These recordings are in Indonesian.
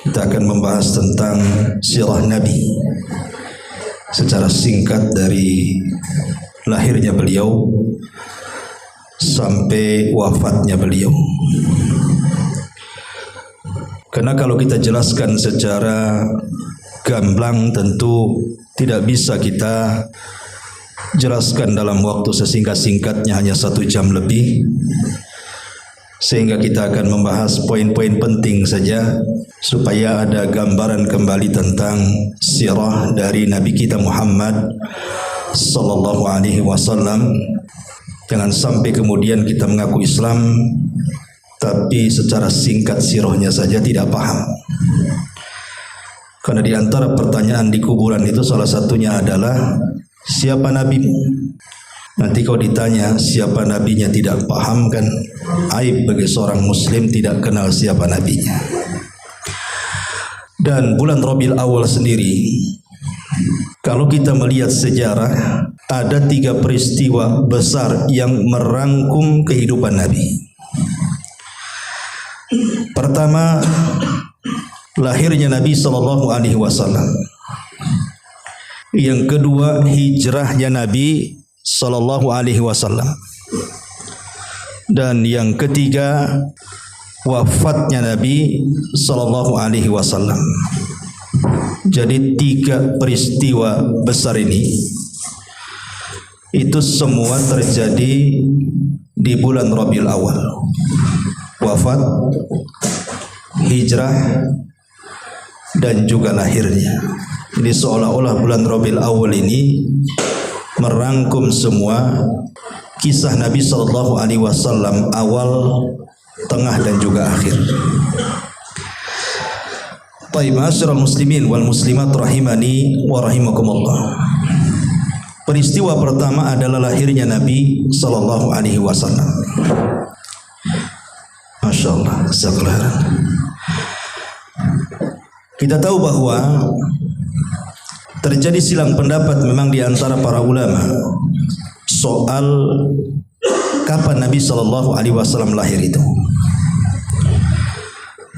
Kita akan membahas tentang sirah Nabi secara singkat dari lahirnya beliau sampai wafatnya beliau. Karena kalau kita jelaskan secara gamblang tentu tidak bisa kita jelaskan dalam waktu sesingkat-singkatnya, hanya 1 jam lebih. Sehingga kita akan membahas poin-poin penting saja supaya ada gambaran kembali tentang sirah dari Nabi kita Muhammad sallallahu alaihi wasallam. Jangan sampai kemudian kita mengaku Islam tapi secara singkat sirahnya saja tidak paham. Karena di antara pertanyaan di kuburan itu salah satunya adalah siapa nabimu? Nanti kalau ditanya siapa nabinya tidak paham, kan aib bagi seorang muslim tidak kenal siapa nabinya. Dan bulan Rabiul Awal sendiri, kalau kita melihat sejarah, ada 3 peristiwa besar yang merangkum kehidupan Nabi. Pertama, lahirnya Nabi sallallahu alaihi wasallam. Yang kedua, hijrahnya Nabi sallallahu alaihi wasallam. Dan yang ketiga, wafatnya Nabi sallallahu alaihi wasallam. Jadi 3 peristiwa besar ini itu semua terjadi di bulan Rabiul Awal. Wafat, hijrah, dan juga lahirnya. Jadi seolah-olah bulan Rabiul Awal ini merangkum semua kisah Nabi sallallahu alaihi wasallam awal, tengah, dan juga akhir. Baik, ma'asyiral muslimin wal muslimat rahimani wa rahimakumullah. Peristiwa pertama adalah lahirnya Nabi sallallahu alaihi wasallam. Masyaallah, jazakallahu. Kita tahu bahwa terjadi silang pendapat memang di antara para ulama soal kapan Nabi sallallahu alaihi wasallam lahir itu.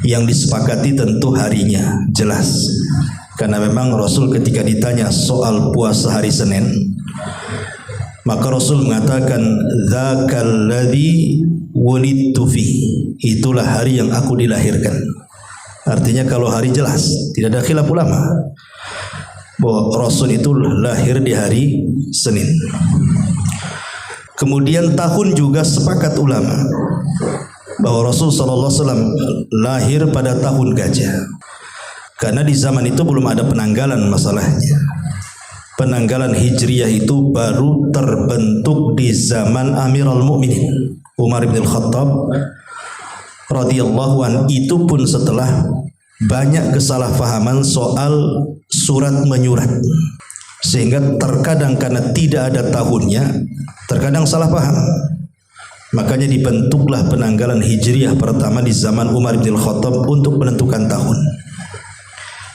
Yang disepakati tentu harinya, jelas. Karena memang Rasul ketika ditanya soal puasa hari Senin, maka Rasul mengatakan dzakal ladzi wulidtu fi. Itulah hari yang aku dilahirkan. Artinya kalau hari jelas, tidak ada khilaf ulama bahwa Rasul itu lahir di hari Senin. Kemudian tahun juga sepakat ulama bahwa Rasul sallallahu alaihi wasallam lahir pada tahun gajah. Karena di zaman itu belum ada penanggalan masalahnya. Penanggalan Hijriyah itu baru terbentuk di zaman Amirul Mukminin Umar bin Khattab radhiyallahu an. Itu pun setelah banyak kesalahpahaman soal surat menyurat, sehingga terkadang karena tidak ada tahunnya, terkadang salah paham. Makanya dibentuklah penanggalan Hijriyah pertama di zaman Umar bin Khattab untuk menentukan tahun.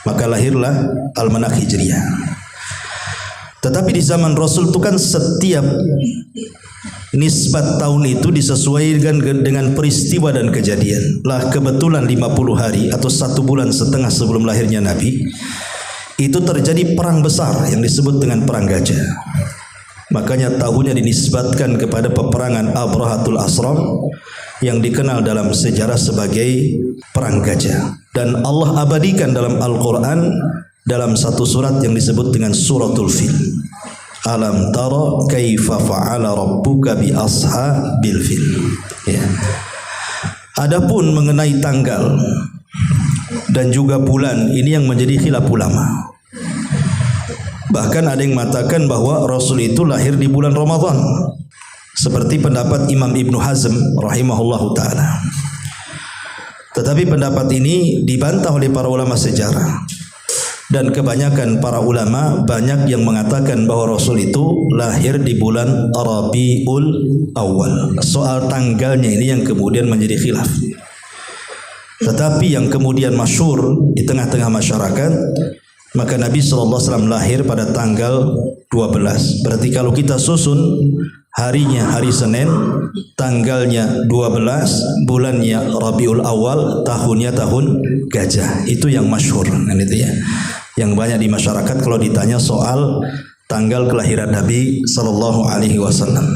Maka lahirlah Almanak Hijriyah. Tetapi di zaman Rasul itu kan setiap nisbat tahun itu disesuaikan dengan peristiwa dan kejadian. Lah kebetulan 50 hari atau 1 bulan setengah sebelum lahirnya Nabi, itu terjadi perang besar yang disebut dengan perang gajah. Makanya tahunnya dinisbatkan kepada peperangan Abrahatul Asram yang dikenal dalam sejarah sebagai perang gajah. Dan Allah abadikan dalam Al-Quran dalam satu surat yang disebut dengan suratul Fil. Alam tara kaifa fa'ala rabbuka bi ashabil fil. Ya. Adapun mengenai tanggal dan juga bulan, ini yang menjadi khilaf ulama. Bahkan ada yang mengatakan bahwa Rasul itu lahir di bulan Ramadan, seperti pendapat Imam Ibnu Hazm rahimahullahu ta'ala. Tetapi pendapat ini dibantah oleh para ulama sejarah. Dan kebanyakan para ulama banyak yang mengatakan bahwa Rasul itu lahir di bulan Rabiul Awal. Soal tanggalnya ini yang kemudian menjadi khilaf. Tetapi yang kemudian masyhur di tengah-tengah masyarakat maka Nabi SAW lahir pada tanggal 12. Berarti kalau kita susun harinya hari Senin, tanggalnya 12, bulannya Rabiul Awal, tahunnya tahun gajah. Itu yang masyhur kan itu ya. Yang banyak di masyarakat kalau ditanya soal tanggal kelahiran Nabi sallallahu alaihi wasallam.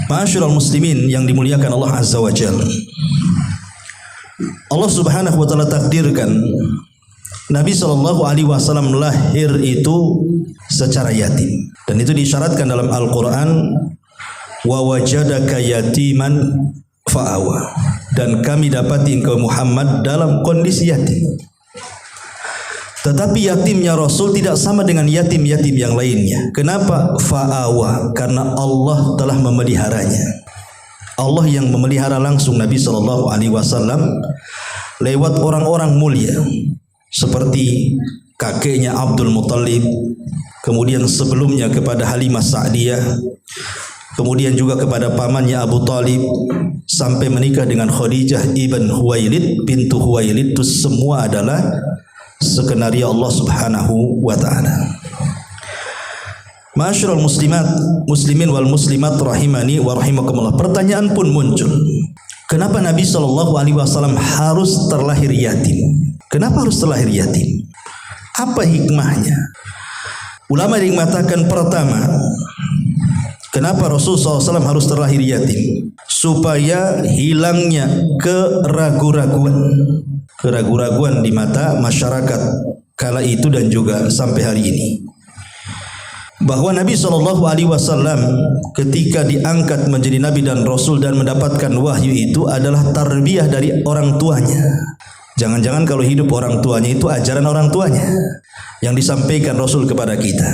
Ma'asyiral muslimin yang dimuliakan Allah Azza wa Jalla. Allah Subhanahu wa taala takdirkan Nabi sallallahu alaihi wasallam lahir itu secara yatim, dan itu disyaratkan dalam Al-Qur'an, wa wajadaka yatiman fa'awa, dan kami dapati engkau Muhammad dalam kondisi yatim. Tetapi yatimnya Rasul tidak sama dengan yatim-yatim yang lainnya. Kenapa? Fa'awa, karena Allah telah memeliharanya. Allah yang memelihara langsung Nabi sallallahu alaihi wasallam lewat orang-orang mulia seperti kakeknya Abdul Muttalib, kemudian sebelumnya kepada Halimah Sa'diyah, kemudian juga kepada pamannya Abu Talib, sampai menikah dengan Khadijah ibn Huwailid bintu Huwailid. Itu semua adalah skenario Allah Subhanahu wa taala. Ma'asyiral muslimin wal muslimat rahimani wa rahimakumullah. Pertanyaan pun muncul. Kenapa Nabi sallallahu alaihi wasallam harus terlahir yatim? Kenapa harus terlahir yatim? Apa hikmahnya? Ulama mengatakan, pertama, kenapa Rasulullah SAW harus terlahir yatim? Supaya hilangnya keraguan di mata masyarakat kala itu dan juga sampai hari ini, bahwa Nabi SAW ketika diangkat menjadi Nabi dan Rasul dan mendapatkan wahyu itu adalah tarbiyah dari orang tuanya. Jangan-jangan kalau hidup orang tuanya itu ajaran orang tuanya yang disampaikan Rasul kepada kita.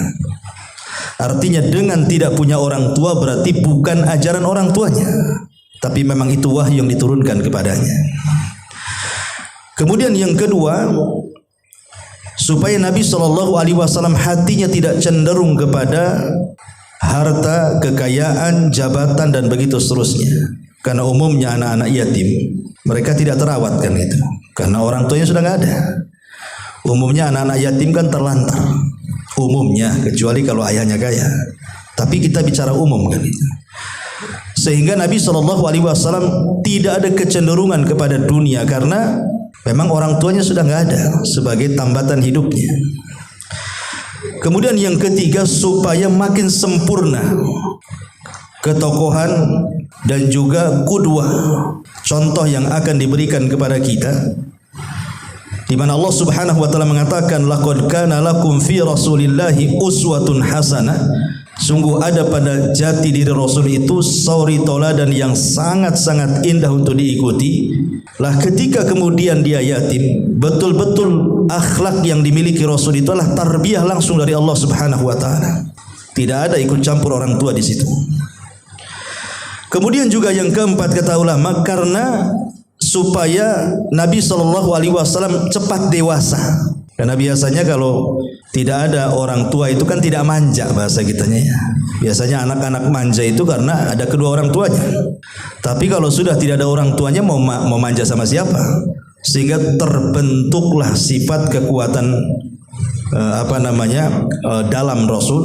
Artinya dengan tidak punya orang tua berarti bukan ajaran orang tuanya, tapi memang itu wahyu yang diturunkan kepadanya. Kemudian yang kedua, supaya Nabi SAW hatinya tidak cenderung kepada harta, kekayaan, jabatan dan begitu seterusnya. Karena umumnya anak-anak yatim mereka tidak terawat kan itu, karena orang tuanya sudah nggak ada. Umumnya anak-anak yatim kan terlantar, umumnya, kecuali kalau ayahnya kaya. Tapi kita bicara umum kan itu. Sehingga Nabi SAW tidak ada kecenderungan kepada dunia karena memang orang tuanya sudah nggak ada sebagai tambatan hidupnya. Kemudian yang ketiga, supaya makin sempurna ketokohan dan juga qudwah, contoh yang akan diberikan kepada kita, di mana Allah Subhanahu wa taala mengatakan, laqad kana lakum fi rasulillahi uswatun hasanah. Sungguh ada pada jati diri Rasul itu suri tauladan yang sangat-sangat indah untuk diikuti. Lah ketika kemudian dia yatim, betul-betul akhlak yang dimiliki Rasul itu adalah tarbiyah langsung dari Allah Subhanahu wa taala. Tidak ada ikut campur orang tua di situ. Kemudian juga yang keempat, kata ulama, karena supaya Nabi SAW cepat dewasa. Karena biasanya kalau tidak ada orang tua itu kan tidak manja bahasa kitanya ya. Biasanya anak-anak manja itu karena ada kedua orang tuanya. Tapi kalau sudah tidak ada orang tuanya mau manja sama siapa? Sehingga terbentuklah sifat kekuatan dalam Rasul,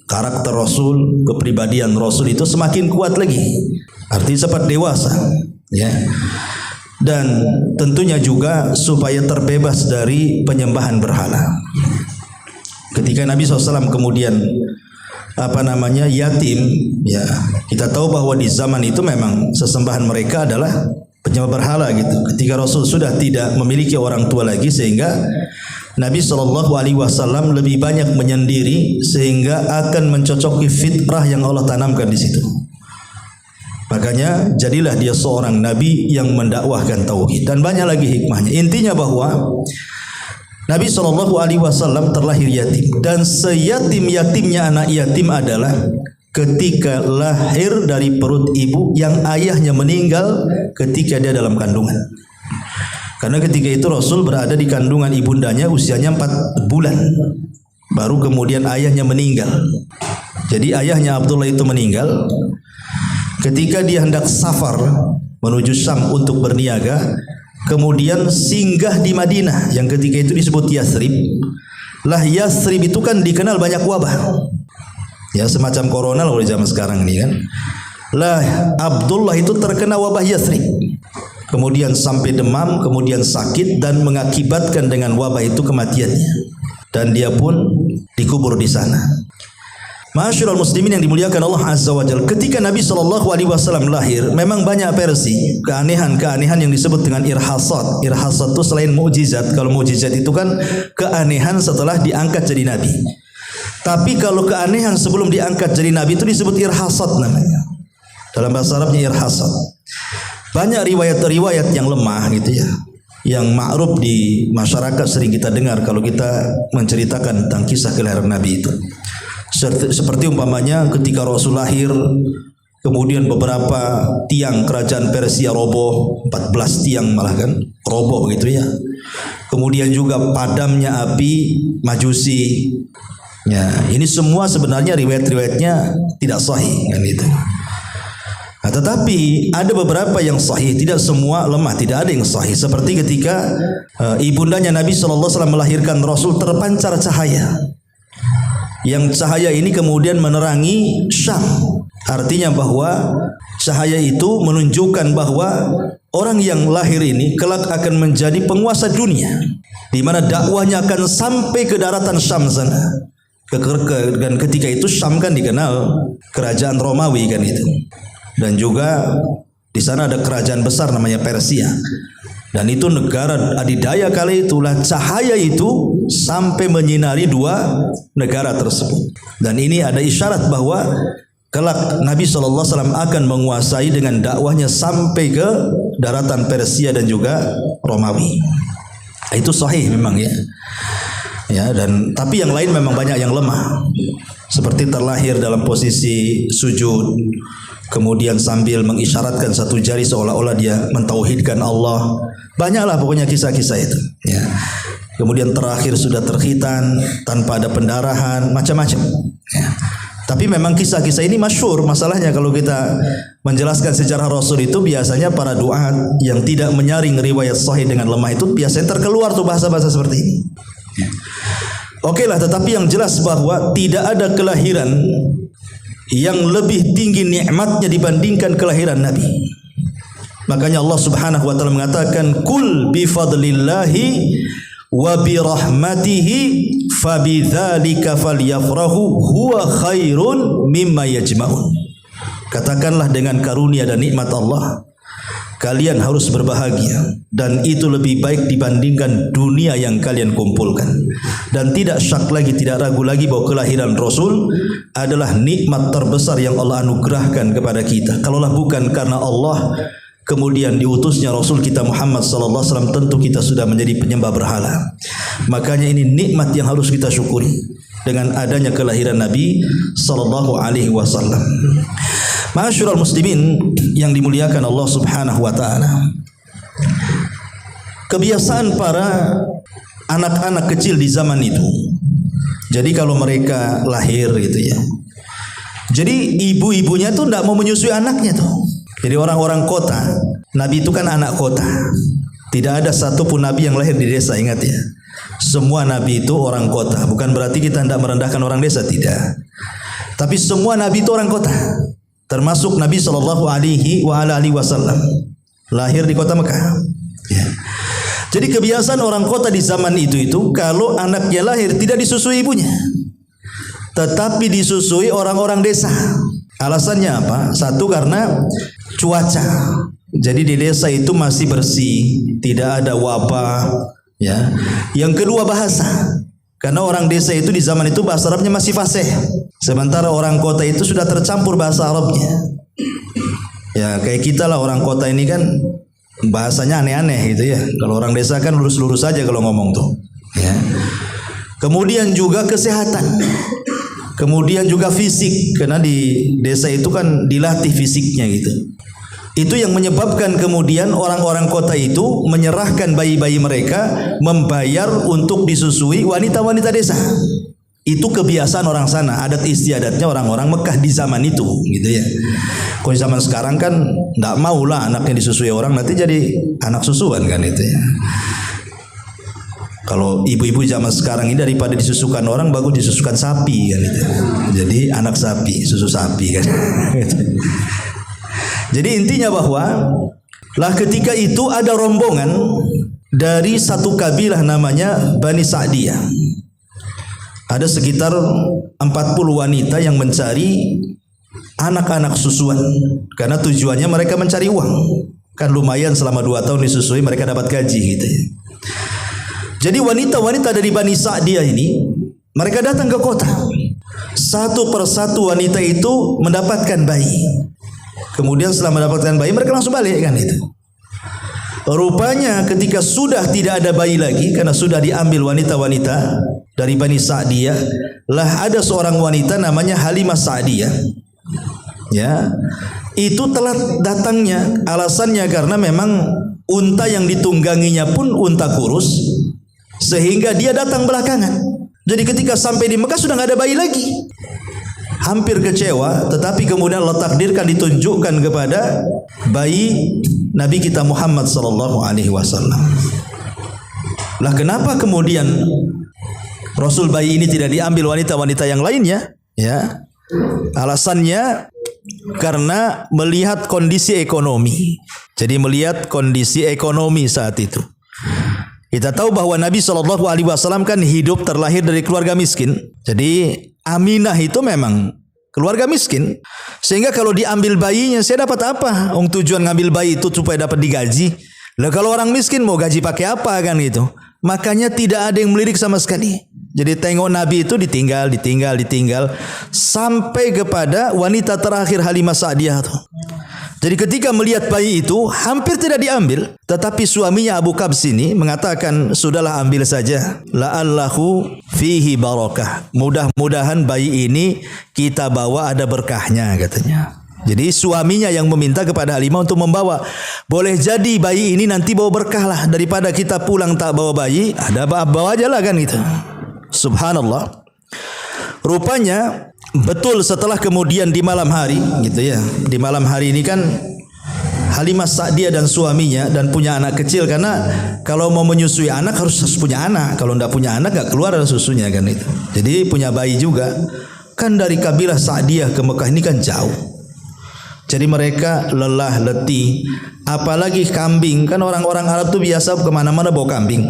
karakter Rasul, kepribadian Rasul itu semakin kuat lagi. Artinya cepat dewasa, ya. Dan tentunya juga supaya terbebas dari penyembahan berhala. Ketika Nabi SAW kemudian yatim, ya kita tahu bahwa di zaman itu memang sesembahan mereka adalah penyembah berhala gitu. Ketika Rasul sudah tidak memiliki orang tua lagi, sehingga Nabi SAW lebih banyak menyendiri sehingga akan mencocoki fitrah yang Allah tanamkan di situ. Makanya jadilah dia seorang nabi yang mendakwahkan tauhid, dan banyak lagi hikmahnya. Intinya bahwa Nabi SAW terlahir yatim, dan seyatim-yatimnya anak yatim adalah ketika lahir dari perut ibu yang ayahnya meninggal ketika dia dalam kandungan. Karena ketika itu Rasul berada di kandungan ibundanya usianya 4 bulan, baru kemudian ayahnya meninggal. Jadi ayahnya Abdullah itu meninggal ketika dia hendak safar menuju Syam untuk berniaga. kemudian singgah di Madinah yang ketika itu disebut Yathrib. Lah Yathrib itu kan dikenal banyak wabah, ya semacam corona kalau di zaman sekarang ini kan. Lah Abdullah itu terkena wabah Yathrib, kemudian sampai demam, kemudian sakit dan mengakibatkan dengan wabah itu kematiannya, dan dia pun dikubur di sana. Ma'asyiral muslimin yang dimuliakan Allah Azza wa Jalla, ketika Nabi SAW lahir, memang banyak versi keanehan-keanehan yang disebut dengan irhasat. Irhasat itu selain mukjizat. Kalau mukjizat itu kan keanehan setelah diangkat jadi Nabi. Tapi kalau keanehan sebelum diangkat jadi Nabi itu disebut irhasat namanya. Dalam bahasa Arabnya irhasat. Banyak riwayat-riwayat yang lemah gitu ya, yang ma'ruf di masyarakat sering kita dengar kalau kita menceritakan tentang kisah kelahiran Nabi itu. Seperti umpamanya ketika Rasul lahir, kemudian beberapa tiang kerajaan Persia roboh, 14 tiang malah kan roboh gitu ya. Kemudian juga padamnya api Majusi. Ya, ini semua sebenarnya riwayat-riwayatnya tidak sahih kan itu. Nah, tetapi ada beberapa yang sahih, tidak semua lemah, tidak ada yang sahih. Seperti ketika ibundanya Nabi SAW melahirkan Rasul, terpancar cahaya. Yang cahaya ini kemudian menerangi Syam. Artinya bahwa cahaya itu menunjukkan bahwa orang yang lahir ini kelak akan menjadi penguasa dunia, di mana dakwahnya akan sampai ke daratan Syam sana. Dan ketika itu Syam kan dikenal kerajaan Romawi kan itu. Dan juga di sana ada kerajaan besar namanya Persia. Dan itu negara adidaya kali itulah cahaya itu sampai menyinari dua negara tersebut. Dan ini ada isyarat bahwa kelak Nabi SAW akan menguasai dengan dakwahnya sampai ke daratan Persia dan juga Romawi. Itu sahih memang ya. Ya, dan tapi yang lain memang banyak yang lemah. Seperti terlahir dalam posisi sujud, kemudian sambil mengisyaratkan satu jari seolah-olah dia mentauhidkan Allah. Banyaklah pokoknya kisah-kisah itu ya. Kemudian terakhir sudah terkhitan tanpa ada pendarahan, macam-macam ya. Tapi memang kisah-kisah ini masyhur. Masalahnya kalau kita menjelaskan sejarah Rasul itu biasanya para duat yang tidak menyaring riwayat sahih dengan lemah itu biasanya terkeluar tuh bahasa-bahasa seperti ini ya. Oke lah, tetapi yang jelas bahwa tidak ada kelahiran yang lebih tinggi nikmatnya dibandingkan kelahiran Nabi. Makanya Allah Subhanahu wa taala mengatakan kul bi fadlillahi wa bi rahmatihi fabidzalika falyafrahu huwa khairun mimma yajma'un. Katakanlah dengan karunia dan nikmat Allah kalian harus berbahagia, dan itu lebih baik dibandingkan dunia yang kalian kumpulkan. Dan tidak syak lagi, tidak ragu lagi bahwa kelahiran Rasul adalah nikmat terbesar yang Allah anugerahkan kepada kita. Kalaulah bukan karena Allah kemudian diutusnya Rasul kita Muhammad sallallahu alaihi wasallam, tentu kita sudah menjadi penyembah berhala. Makanya ini nikmat yang harus kita syukuri dengan adanya kelahiran Nabi sallallahu alaihi wasallam. Ma'asyiral muslimin yang dimuliakan Allah Subhanahu wa taala. Kebiasaan para anak-anak kecil di zaman itu. Jadi kalau mereka lahir gitu ya. Jadi ibu-ibunya tuh enggak mau menyusui anaknya tuh. Jadi orang-orang kota, Nabi itu kan anak kota. Tidak ada satupun Nabi yang lahir di desa, ingat ya. Semua Nabi itu orang kota. Bukan berarti kita tidak merendahkan orang desa, tidak. Tapi semua Nabi itu orang kota. Termasuk Nabi SAW lahir di kota Mekah. Ya. Jadi kebiasaan orang kota di zaman itu kalau anaknya lahir tidak disusui ibunya, tetapi disusui orang-orang desa. Alasannya apa? Satu, karena cuaca. Jadi di desa itu masih bersih, tidak ada wabah. Ya. Yang kedua, bahasa. Karena orang desa itu di zaman itu bahasa Arabnya masih fasih. Sementara orang kota itu sudah tercampur bahasa Arabnya. Ya kayak kita lah, orang kota ini kan bahasanya aneh-aneh gitu ya. Kalau orang desa kan lurus-lurus saja kalau ngomong tuh. Ya. Kemudian juga kesehatan. Kemudian juga fisik. Karena di desa itu kan dilatih fisiknya gitu. Itu yang menyebabkan kemudian orang-orang kota itu menyerahkan bayi-bayi mereka, membayar untuk disusui wanita-wanita desa. Itu kebiasaan orang sana, adat istiadatnya orang-orang Mekah di zaman itu, gitu ya. Kalau zaman sekarang kan tidak maulah anaknya disusui orang, nanti jadi anak susuan kan itu ya. Kalau ibu-ibu zaman sekarang ini daripada disusukan orang, bagus disusukan sapi kan itu. Jadi anak sapi, susu sapi kan. Jadi intinya bahwa lah ketika itu ada rombongan dari satu kabilah namanya Bani Sa'diyah. Ada sekitar 40 wanita yang mencari anak-anak susuan karena tujuannya mereka mencari uang. Kan lumayan selama 2 tahun disusui mereka dapat gaji gitu ya. Jadi wanita-wanita dari Bani Sa'diyah ini mereka datang ke kota. Satu persatu wanita itu mendapatkan bayi. Kemudian setelah mendapatkan bayi mereka langsung balik kan itu. Rupanya ketika sudah tidak ada bayi lagi karena sudah diambil wanita-wanita dari Bani Sa'diyah, lah ada seorang wanita namanya Halimah Sa'diyah. Ya. Itu telat datangnya, alasannya karena memang unta yang ditungganginya pun unta kurus sehingga dia datang belakangan. Jadi ketika sampai di Mekah sudah nggak ada bayi lagi. Hampir kecewa, tetapi kemudian Allah takdirkan ditunjukkan kepada bayi Nabi kita Muhammad sallallahu alaihi wasallam. Lah kenapa kemudian Rasul bayi ini tidak diambil wanita-wanita yang lainnya? Ya. Alasannya karena melihat kondisi ekonomi. Jadi melihat kondisi ekonomi saat itu. Kita tahu bahwa Nabi sallallahu alaihi wasallam kan hidup terlahir dari keluarga miskin. Jadi Aminah itu memang keluarga miskin. Sehingga kalau diambil bayinya, saya dapat apa? Tujuan ngambil bayi itu supaya dapat digaji. Lah kalau orang miskin mau gaji pakai apa kan gitu. Makanya tidak ada yang melirik sama sekali. Jadi tengok Nabi itu ditinggal sampai kepada wanita terakhir Halimah Sa'diyah itu. Jadi ketika melihat bayi itu hampir tidak diambil, tetapi suaminya Abu Kabs ini mengatakan sudahlah ambil saja, la'allahu fihi barakah, mudah-mudahan bayi ini kita bawa ada berkahnya katanya. Jadi suaminya yang meminta kepada Halimah untuk membawa. Boleh jadi bayi ini nanti bawa berkah lah, daripada kita pulang tak bawa bayi, ada bawa aja lah kan gitu. Subhanallah. Rupanya betul setelah kemudian di malam hari gitu ya. Di malam hari ini kan Halimah Sa'diyah dan suaminya dan punya anak kecil, karena kalau mau menyusui anak harus punya anak. Kalau tidak punya anak gak keluar susunya kan itu. Jadi punya bayi juga. Kan dari kabilah Sa'diyah ke Mekah ini kan jauh. Jadi mereka lelah, letih. Apalagi kambing. Kan orang-orang Arab itu biasa kemana-mana bawa kambing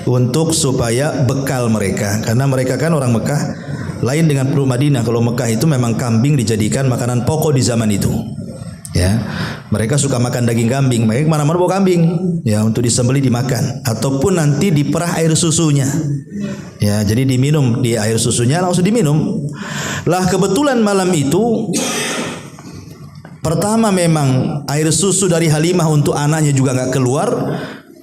untuk supaya bekal mereka. Karena mereka kan orang Mekah lain dengan penduduk Madinah. Kalau Mekah itu memang kambing dijadikan makanan pokok di zaman itu. Ya, mereka suka makan daging kambing. Mereka kemana-mana bawa kambing, ya, untuk disembelih dimakan, ataupun nanti diperah air susunya. Ya, jadi diminum di air susunya langsung diminum. Lah kebetulan malam itu pertama memang air susu dari Halimah untuk anaknya juga nggak keluar.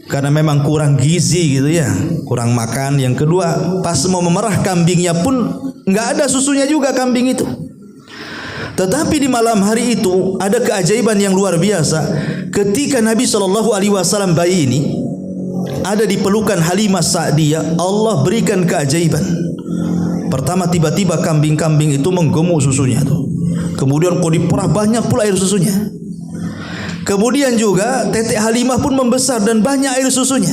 Karena memang kurang gizi gitu ya, kurang makan. Yang kedua, pas mau memerah kambingnya pun nggak ada susunya juga kambing itu. Tetapi di malam hari itu ada keajaiban yang luar biasa. Ketika Nabi SAW bayi ini ada di pelukan Halimah Sa'diyah, Allah berikan keajaiban. Pertama tiba-tiba kambing-kambing itu menggemuk susunya tuh. Kemudian kok diperah banyak pula air susunya. Kemudian juga tetek Halimah pun membesar dan banyak air susunya.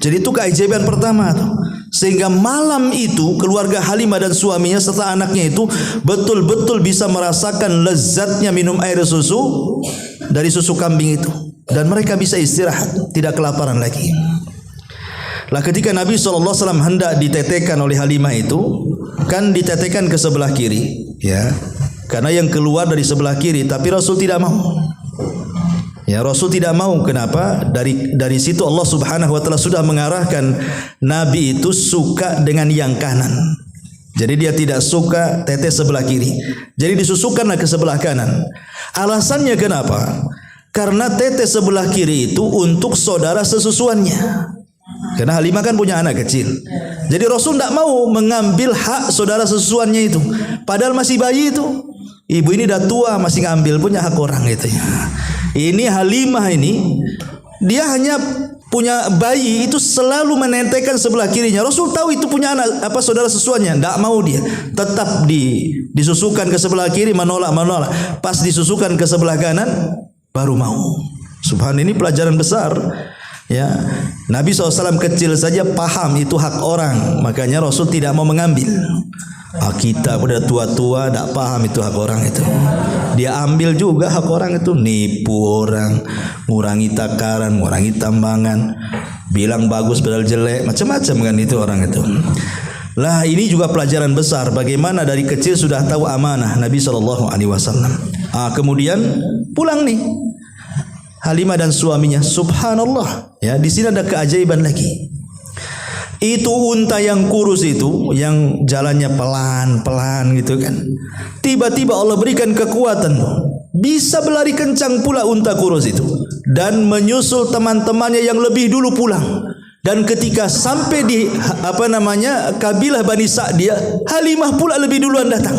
Jadi itu keajaiban pertama tuh. Sehingga malam itu keluarga Halimah dan suaminya serta anaknya itu betul-betul bisa merasakan lezatnya minum air susu dari susu kambing itu. Dan mereka bisa istirahat, tidak kelaparan lagi. Lah ketika Nabi SAW hendak ditetekan oleh Halimah itu, kan ditetekan ke sebelah kiri, ya. Karena yang keluar dari sebelah kiri, tapi Rasul tidak mau. Ya, Rasul tidak mau. Kenapa? Dari situ Allah Subhanahu wa taala sudah mengarahkan Nabi itu suka dengan yang kanan. Jadi dia tidak suka tetes sebelah kiri. Jadi disusukanlah ke sebelah kanan. Alasannya kenapa? Karena tetes sebelah kiri itu untuk saudara sesusuannya. Karena Halimah kan punya anak kecil. Jadi Rasul tidak mau mengambil hak saudara sesusuannya itu. Padahal masih bayi itu. Ibu ini dah tua masih ngambil, punya hak orang gitu ya. Ini Halimah ini dia hanya punya bayi itu selalu menentekan sebelah kirinya. Rasul tahu itu punya anak saudara sesuanya, tidak mau dia. Tetap disusukan ke sebelah kiri, menolak. Pas disusukan ke sebelah kanan baru mau. Subhanallah, ini pelajaran besar. Ya, Nabi SAW kecil saja paham itu hak orang, makanya Rasul tidak mau mengambil. Kita udah tua-tua tidak paham itu hak orang itu. Dia ambil juga hak orang itu, nipu orang, ngurangi takaran, ngurangi tambangan, bilang bagus padahal jelek, macam-macam kan itu orang itu. Lah ini juga pelajaran besar bagaimana dari kecil sudah tahu amanah Nabi SAW. Kemudian pulang nih Halimah dan suaminya. Subhanallah, ya, di sini ada keajaiban lagi. Itu unta yang kurus itu, yang jalannya pelan-pelan gitu kan. Tiba-tiba Allah berikan kekuatan, bisa berlari kencang pula unta kurus itu dan menyusul teman-temannya yang lebih dulu pulang. Dan ketika sampai di kabilah Bani Sa'diyah, Halimah pula lebih duluan datang.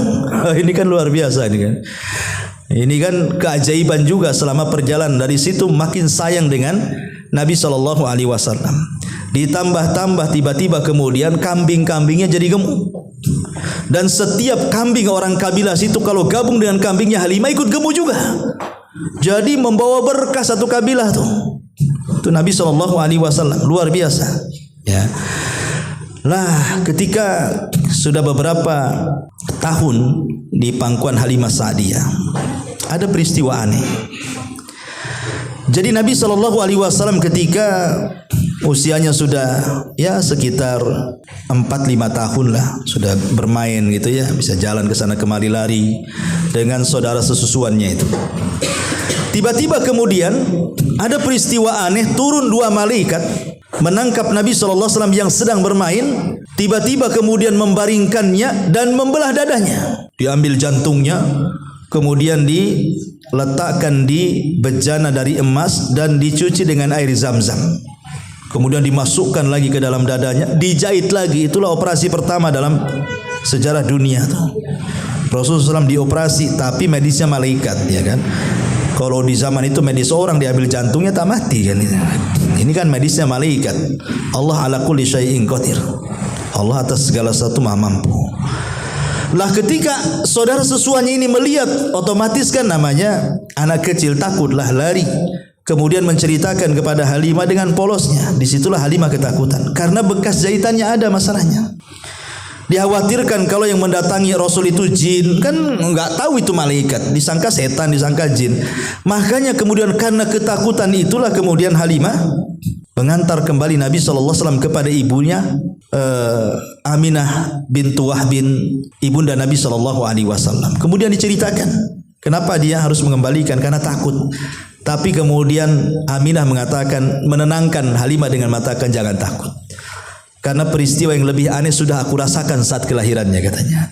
Ini kan luar biasa ini kan. Ini kan keajaiban juga selama perjalanan. Dari situ makin sayang dengan Nabi SAW. Ditambah-tambah tiba-tiba kemudian kambing-kambingnya jadi gemuk. Dan setiap kambing orang kabilah situ kalau gabung dengan kambingnya Halimah ikut gemuk juga. Jadi membawa berkah satu kabilah tuh. Itu Nabi SAW, luar biasa. Ya. Lah ketika sudah beberapa tahun di pangkuan Halimah Sa'diyah, ada peristiwa aneh. Jadi Nabi SAW ketika usianya sudah ya sekitar 4-5 tahun lah, sudah bermain gitu ya, bisa jalan ke sana kemari lari dengan saudara sesusuannya itu. Tiba-tiba kemudian ada peristiwa aneh, turun 2 malaikat menangkap Nabi SAW yang sedang bermain. Tiba-tiba kemudian membaringkannya dan membelah dadanya, diambil jantungnya, kemudian diletakkan di bejana dari emas dan dicuci dengan air Zam-Zam. Kemudian dimasukkan lagi ke dalam dadanya, dijahit lagi. Itulah operasi pertama dalam sejarah dunia tuh. Rasulullah SAW dioperasi, tapi medisnya malaikat, ya kan? Kalau di zaman itu medis orang diambil jantungnya tak mati kan? Ini kan medisnya malaikat. Allah ala kulli syai'in qadir. Allah atas segala sesuatu maha mampu. Lah ketika saudara sesuanya ini melihat, otomatis kan namanya anak kecil takutlah, lari. Kemudian menceritakan kepada Halimah dengan polosnya. Disitulah Halimah ketakutan karena bekas jahitannya ada masalahnya. Dikhawatirkan kalau yang mendatangi Rasul itu jin, kan enggak tahu itu malaikat, disangka setan, disangka jin. Makanya kemudian karena ketakutan itulah kemudian Halimah mengantar kembali Nabi SAW kepada ibunya Aminah bintu Wahb bin ibunda Nabi SAW. Kemudian diceritakan kenapa dia harus mengembalikan, karena takut. Tapi kemudian Aminah mengatakan, menenangkan Halimah dengan mengatakan jangan takut, karena peristiwa yang lebih aneh sudah aku rasakan saat kelahirannya, katanya.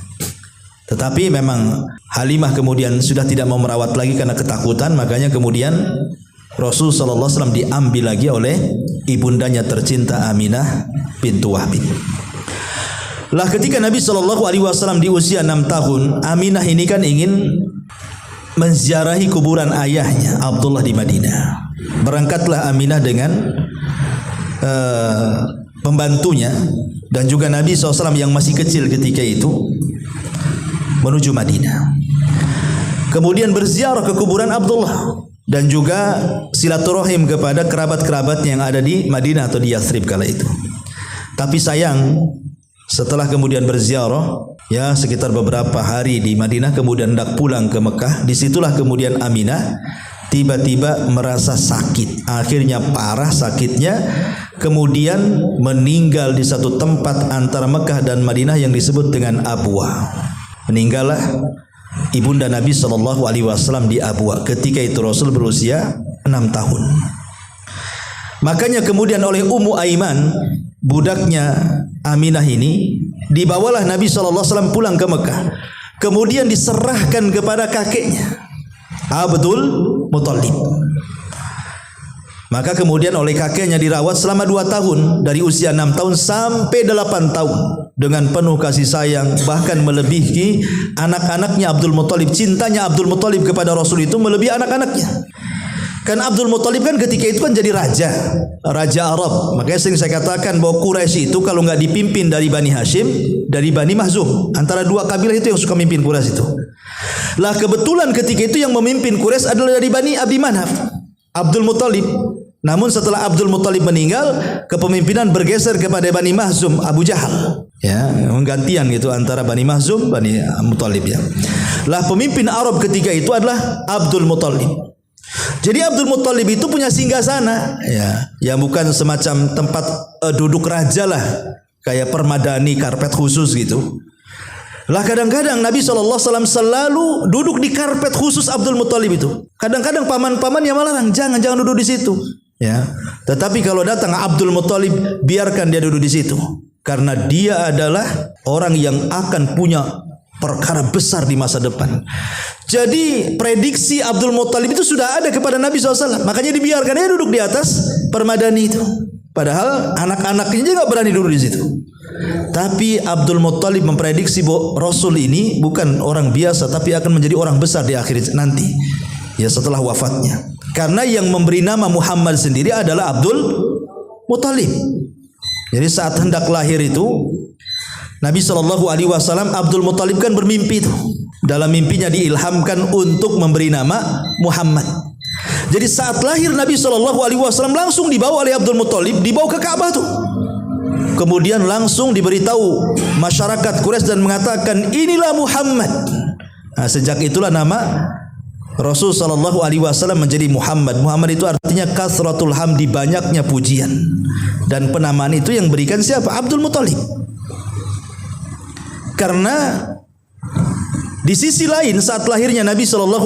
Tetapi memang Halimah kemudian sudah tidak mau merawat lagi karena ketakutan. Makanya kemudian Rasul SAW diambil lagi oleh ibundanya tercinta Aminah bintu Wahb. Lah ketika Nabi SAW di usia 6 tahun, Aminah ini kan ingin menziarahi kuburan ayahnya Abdullah di Madinah. Berangkatlah Aminah dengan pembantunya dan juga Nabi SAW yang masih kecil ketika itu menuju Madinah. Kemudian berziarah ke kuburan Abdullah dan juga silaturahim kepada kerabat-kerabatnya yang ada di Madinah atau di Yathrib kala itu. Tapi sayang, setelah kemudian berziarah ya sekitar beberapa hari di Madinah, kemudian hendak pulang ke Mekah, disitulah kemudian Aminah tiba-tiba merasa sakit. Akhirnya parah sakitnya, kemudian meninggal di satu tempat antara Mekah dan Madinah yang disebut dengan Abwa. Meninggallah ibunda Nabi SAW di Abwa. Ketika itu Rasul berusia 6 tahun. Makanya kemudian oleh Ummu Aiman, budaknya Aminah ini, dibawalah Nabi SAW pulang ke Mekah. Kemudian diserahkan kepada kakeknya Abdul Muttalib. Maka kemudian oleh kakeknya dirawat selama 2 tahun, dari usia 6 tahun sampai 8 tahun dengan penuh kasih sayang, bahkan melebihi anak-anaknya Abdul Muttalib. Cintanya Abdul Muttalib kepada Rasul itu melebihi anak-anaknya. Kan Abdul Muthalib kan ketika itu kan jadi raja Arab. Makanya sering saya katakan bahwa Quraisy itu kalau nggak dipimpin dari Bani Hashim, dari Bani Mahzum, antara dua kabilah itu yang suka memimpin Quraisy itu. Lah kebetulan ketika itu yang memimpin Quraisy adalah dari Bani Abdi Manaf, Abdul Muthalib. Namun setelah Abdul Muthalib meninggal, kepemimpinan bergeser kepada Bani Mahzum, Abu Jahal. Ya, menggantian gitu antara Bani Mahzum, Bani Muthalib ya. Lah pemimpin Arab ketika itu adalah Abdul Muthalib. Jadi Abdul Muthalib itu punya singgasana, ya, yang bukan semacam tempat duduk raja lah, kayak permadani, karpet khusus gitu. Lah kadang-kadang Nabi SAW selalu duduk di karpet khusus Abdul Muthalib itu. Kadang-kadang paman-paman yang melarang, jangan duduk di situ. Ya, tetapi kalau datang Abdul Muthalib, biarkan dia duduk di situ, karena dia adalah orang yang akan punya perkara besar di masa depan. Jadi prediksi Abdul Muthalib itu sudah ada kepada Nabi SAW. Makanya dibiarkan dia duduk di atas permadani itu. Padahal anak-anaknya juga nggak berani duduk di situ. Tapi Abdul Muthalib memprediksi bahwa Rasul ini bukan orang biasa, tapi akan menjadi orang besar di akhir nanti. Ya, setelah wafatnya. Karena yang memberi nama Muhammad sendiri adalah Abdul Muthalib. Jadi saat hendak lahir itu, Nabi SAW, Abdul Muthalib kan bermimpi itu. Dalam mimpinya diilhamkan untuk memberi nama Muhammad. Jadi saat lahir Nabi SAW langsung dibawa oleh Abdul Muthalib, dibawa ke Ka'bah tuh. Kemudian langsung diberitahu masyarakat Quraisy dan mengatakan, inilah Muhammad. Nah, sejak itulah nama Rasul SAW menjadi Muhammad. Muhammad itu artinya kasratul hamdi, banyaknya pujian. Dan penamaan itu yang berikan siapa? Abdul Muthalib. Karena di sisi lain saat lahirnya Nabi SAW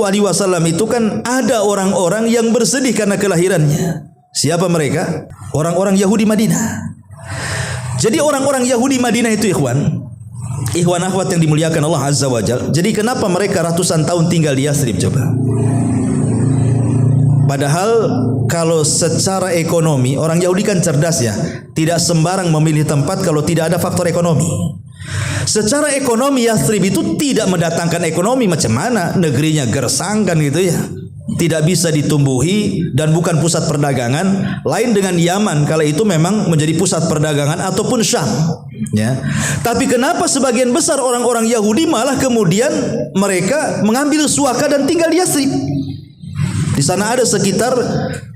itu kan ada orang-orang yang bersedih karena kelahirannya. Siapa mereka? Orang-orang Yahudi Madinah. Jadi orang-orang Yahudi Madinah itu ikhwan akhwat yang dimuliakan Allah Azza wa Jalla. Jadi kenapa mereka ratusan tahun tinggal di Yathrib coba? Padahal kalau secara ekonomi orang Yahudi kan cerdas ya, tidak sembarang memilih tempat kalau tidak ada faktor ekonomi. Secara ekonomi Yathrib itu tidak mendatangkan ekonomi, macam mana negerinya gersang kan gitu ya. Tidak bisa ditumbuhi dan bukan pusat perdagangan, lain dengan Yaman kala itu memang menjadi pusat perdagangan ataupun Syam ya. Tapi kenapa sebagian besar orang-orang Yahudi malah kemudian mereka mengambil suaka dan tinggal di Yathrib? Di sana ada sekitar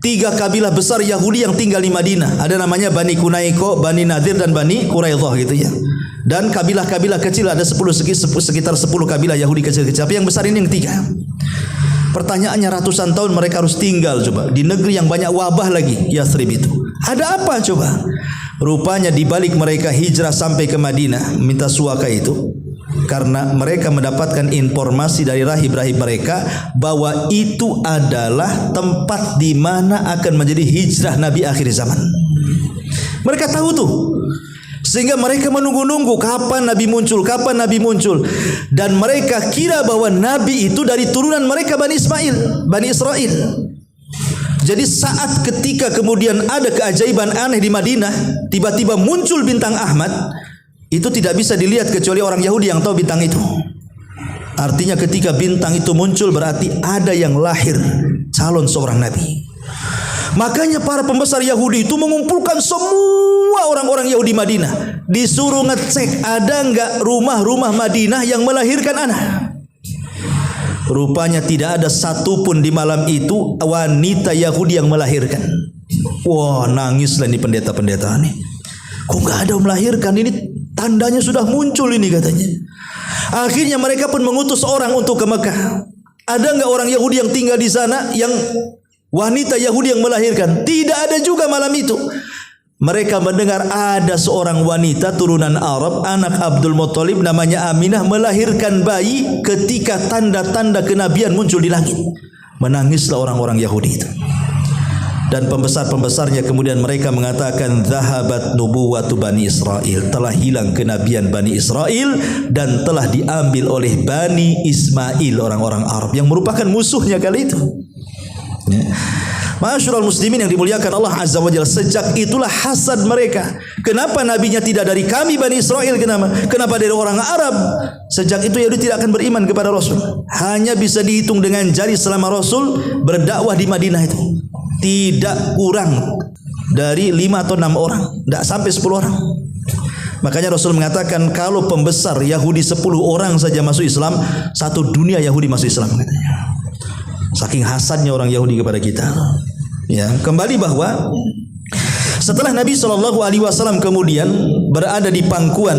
3 kabilah besar Yahudi yang tinggal di Madinah. Ada namanya Bani Kunaiko, Bani Nadir dan Bani Quraidah gitu ya. Dan kabilah-kabilah kecil ada sekitar 10 kabilah Yahudi kecil-kecil. Tapi yang besar ini yang 3. Pertanyaannya, ratusan tahun mereka harus tinggal coba di negeri yang banyak wabah lagi, Yathrib itu. Ada apa coba? Rupanya di balik mereka hijrah sampai ke Madinah minta suaka itu, karena mereka mendapatkan informasi dari rahib-rahib mereka bahwa itu adalah tempat di mana akan menjadi hijrah Nabi akhir zaman. Mereka tahu tuh. Sehingga mereka menunggu-nunggu kapan Nabi muncul, kapan Nabi muncul. Dan mereka kira bahwa Nabi itu dari turunan mereka Bani Israel. Jadi saat ketika kemudian ada keajaiban aneh di Madinah, tiba-tiba muncul bintang Ahmad, itu tidak bisa dilihat kecuali orang Yahudi yang tahu bintang itu. Artinya ketika bintang itu muncul berarti ada yang lahir calon seorang Nabi. Makanya para pembesar Yahudi itu mengumpulkan semua orang-orang Yahudi Madinah, disuruh ngecek ada enggak rumah-rumah Madinah yang melahirkan anak. Rupanya tidak ada satupun di malam itu wanita Yahudi yang melahirkan. Wah, nangislah ini pendeta-pendeta nih. Kok enggak ada yang melahirkan? Ini tandanya sudah muncul ini katanya. Akhirnya mereka pun mengutus orang untuk ke Mekah. Ada enggak orang Yahudi yang tinggal di sana yang wanita Yahudi yang melahirkan? Tidak ada juga malam itu. Mereka mendengar ada seorang wanita turunan Arab, anak Abdul Muthalib, namanya Aminah, melahirkan bayi ketika tanda-tanda kenabian muncul di langit. Menangislah orang-orang Yahudi itu. Dan pembesar-pembesarnya kemudian mereka mengatakan, zahabat nubuwatu Bani Israel, telah hilang kenabian Bani Israel dan telah diambil oleh Bani Ismail, orang-orang Arab yang merupakan musuhnya kali itu. Ya. Ma'asyiral muslimin yang dimuliakan Allah Azza wa Jalla, sejak itulah hasad mereka. Kenapa nabinya tidak dari kami Bani Israel? Kenapa dari orang Arab? Sejak itu Yahudi tidak akan beriman kepada Rasul. Hanya bisa dihitung dengan jari selama Rasul berdakwah di Madinah itu. Tidak kurang dari 5 atau 6 orang, tidak sampai 10 orang. Makanya Rasul mengatakan kalau pembesar Yahudi 10 orang saja masuk Islam, satu dunia Yahudi masuk Islam katanya. Saking hasadnya orang Yahudi kepada kita. Ya, kembali bahwa setelah Nabi SAW kemudian berada di pangkuan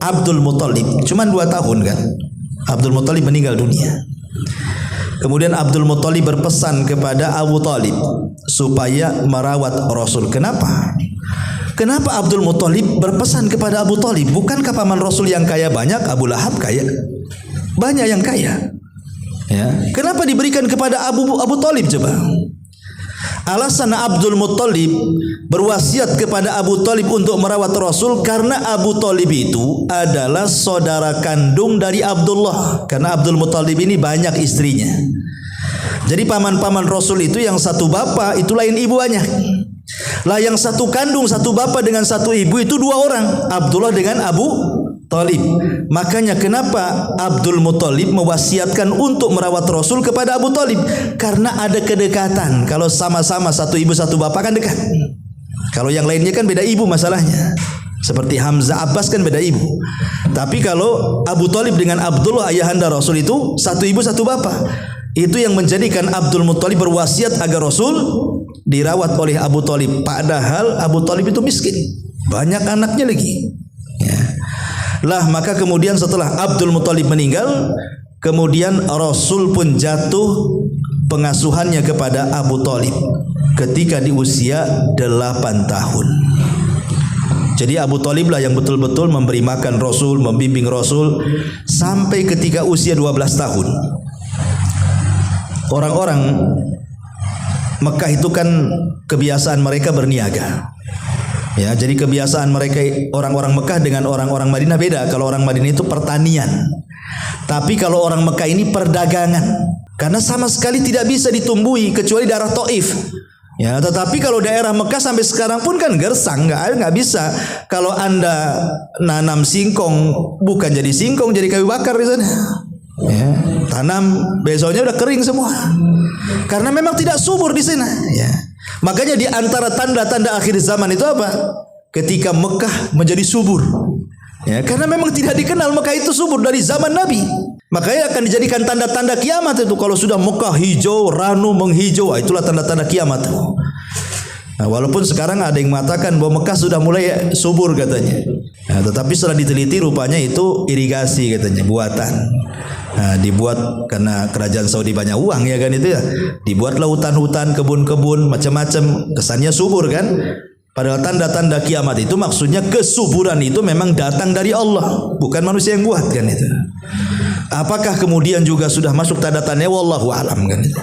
Abdul Muthalib, cuman 2 tahun kan, Abdul Muthalib meninggal dunia. Kemudian Abdul Muthalib berpesan kepada Abu Talib supaya merawat Rasul. Kenapa? Kenapa Abdul Muthalib berpesan kepada Abu Talib? Bukankah paman Rasul yang kaya banyak? Abu Lahab kaya, banyak yang kaya. Ya, kenapa diberikan kepada Abu Talib coba? Alasan Abdul Muthalib berwasiat kepada Abu Talib untuk merawat Rasul karena Abu Talib itu adalah saudara kandung dari Abdullah. Karena Abdul Muthalib ini banyak istrinya. Jadi paman-paman Rasul itu yang satu bapak itu lain ibu banyak. Lah yang satu kandung satu bapak dengan satu ibu itu 2 orang, Abdullah dengan Abu Talib. Makanya kenapa Abdul Muthalib mewasiatkan untuk merawat Rasul kepada Abu Talib? Karena ada kedekatan. Kalau sama-sama satu ibu satu bapak kan dekat. Kalau yang lainnya kan beda ibu masalahnya. Seperti Hamzah Abbas kan beda ibu. Tapi kalau Abu Talib dengan Abdullah ayahanda Rasul itu satu ibu satu bapak. Itu yang menjadikan Abdul Muthalib berwasiat agar Rasul dirawat oleh Abu Talib. Padahal Abu Talib itu miskin, banyak anaknya lagi. Ya. Lah maka kemudian setelah Abdul Muthalib meninggal, kemudian Rasul pun jatuh pengasuhannya kepada Abu Talib ketika di usia 8 tahun. Jadi Abu Talib lah yang betul-betul memberi makan Rasul, membimbing Rasul sampai ketika usia 12 tahun. Orang-orang Mekah itu kan kebiasaan mereka berniaga. Ya, jadi kebiasaan mereka orang-orang Mekah dengan orang-orang Madinah beda. Kalau orang Madinah itu pertanian. Tapi kalau orang Mekah ini perdagangan. Karena sama sekali tidak bisa ditumbuhi kecuali daerah Taif. Ya, tetapi kalau daerah Mekah sampai sekarang pun kan gersang, nggak bisa. Kalau Anda nanam singkong bukan jadi singkong, jadi kayu bakar di sana. Ya, tanam besoknya udah kering semua. Karena memang tidak subur di sana. Ya. Makanya di antara tanda-tanda akhir zaman itu apa? Ketika Mekah menjadi subur. Ya, karena memang tidak dikenal Mekah itu subur dari zaman Nabi. Makanya akan dijadikan tanda-tanda kiamat itu kalau sudah Mekah hijau, ranu menghijau, itulah tanda-tanda kiamat. Nah, walaupun sekarang ada yang mengatakan bahwa Mekah sudah mulai subur katanya. Nah, tetapi setelah diteliti rupanya itu irigasi katanya, buatan. Nah, dibuat karena kerajaan Saudi banyak uang ya kan itu ya. Dibuatlah hutan-hutan, kebun-kebun, macam-macam, kesannya subur kan. Padahal tanda-tanda kiamat itu maksudnya kesuburan itu memang datang dari Allah, bukan manusia yang buat kan itu. Apakah kemudian juga sudah masuk tanda-tandanya wallahu alam kan itu.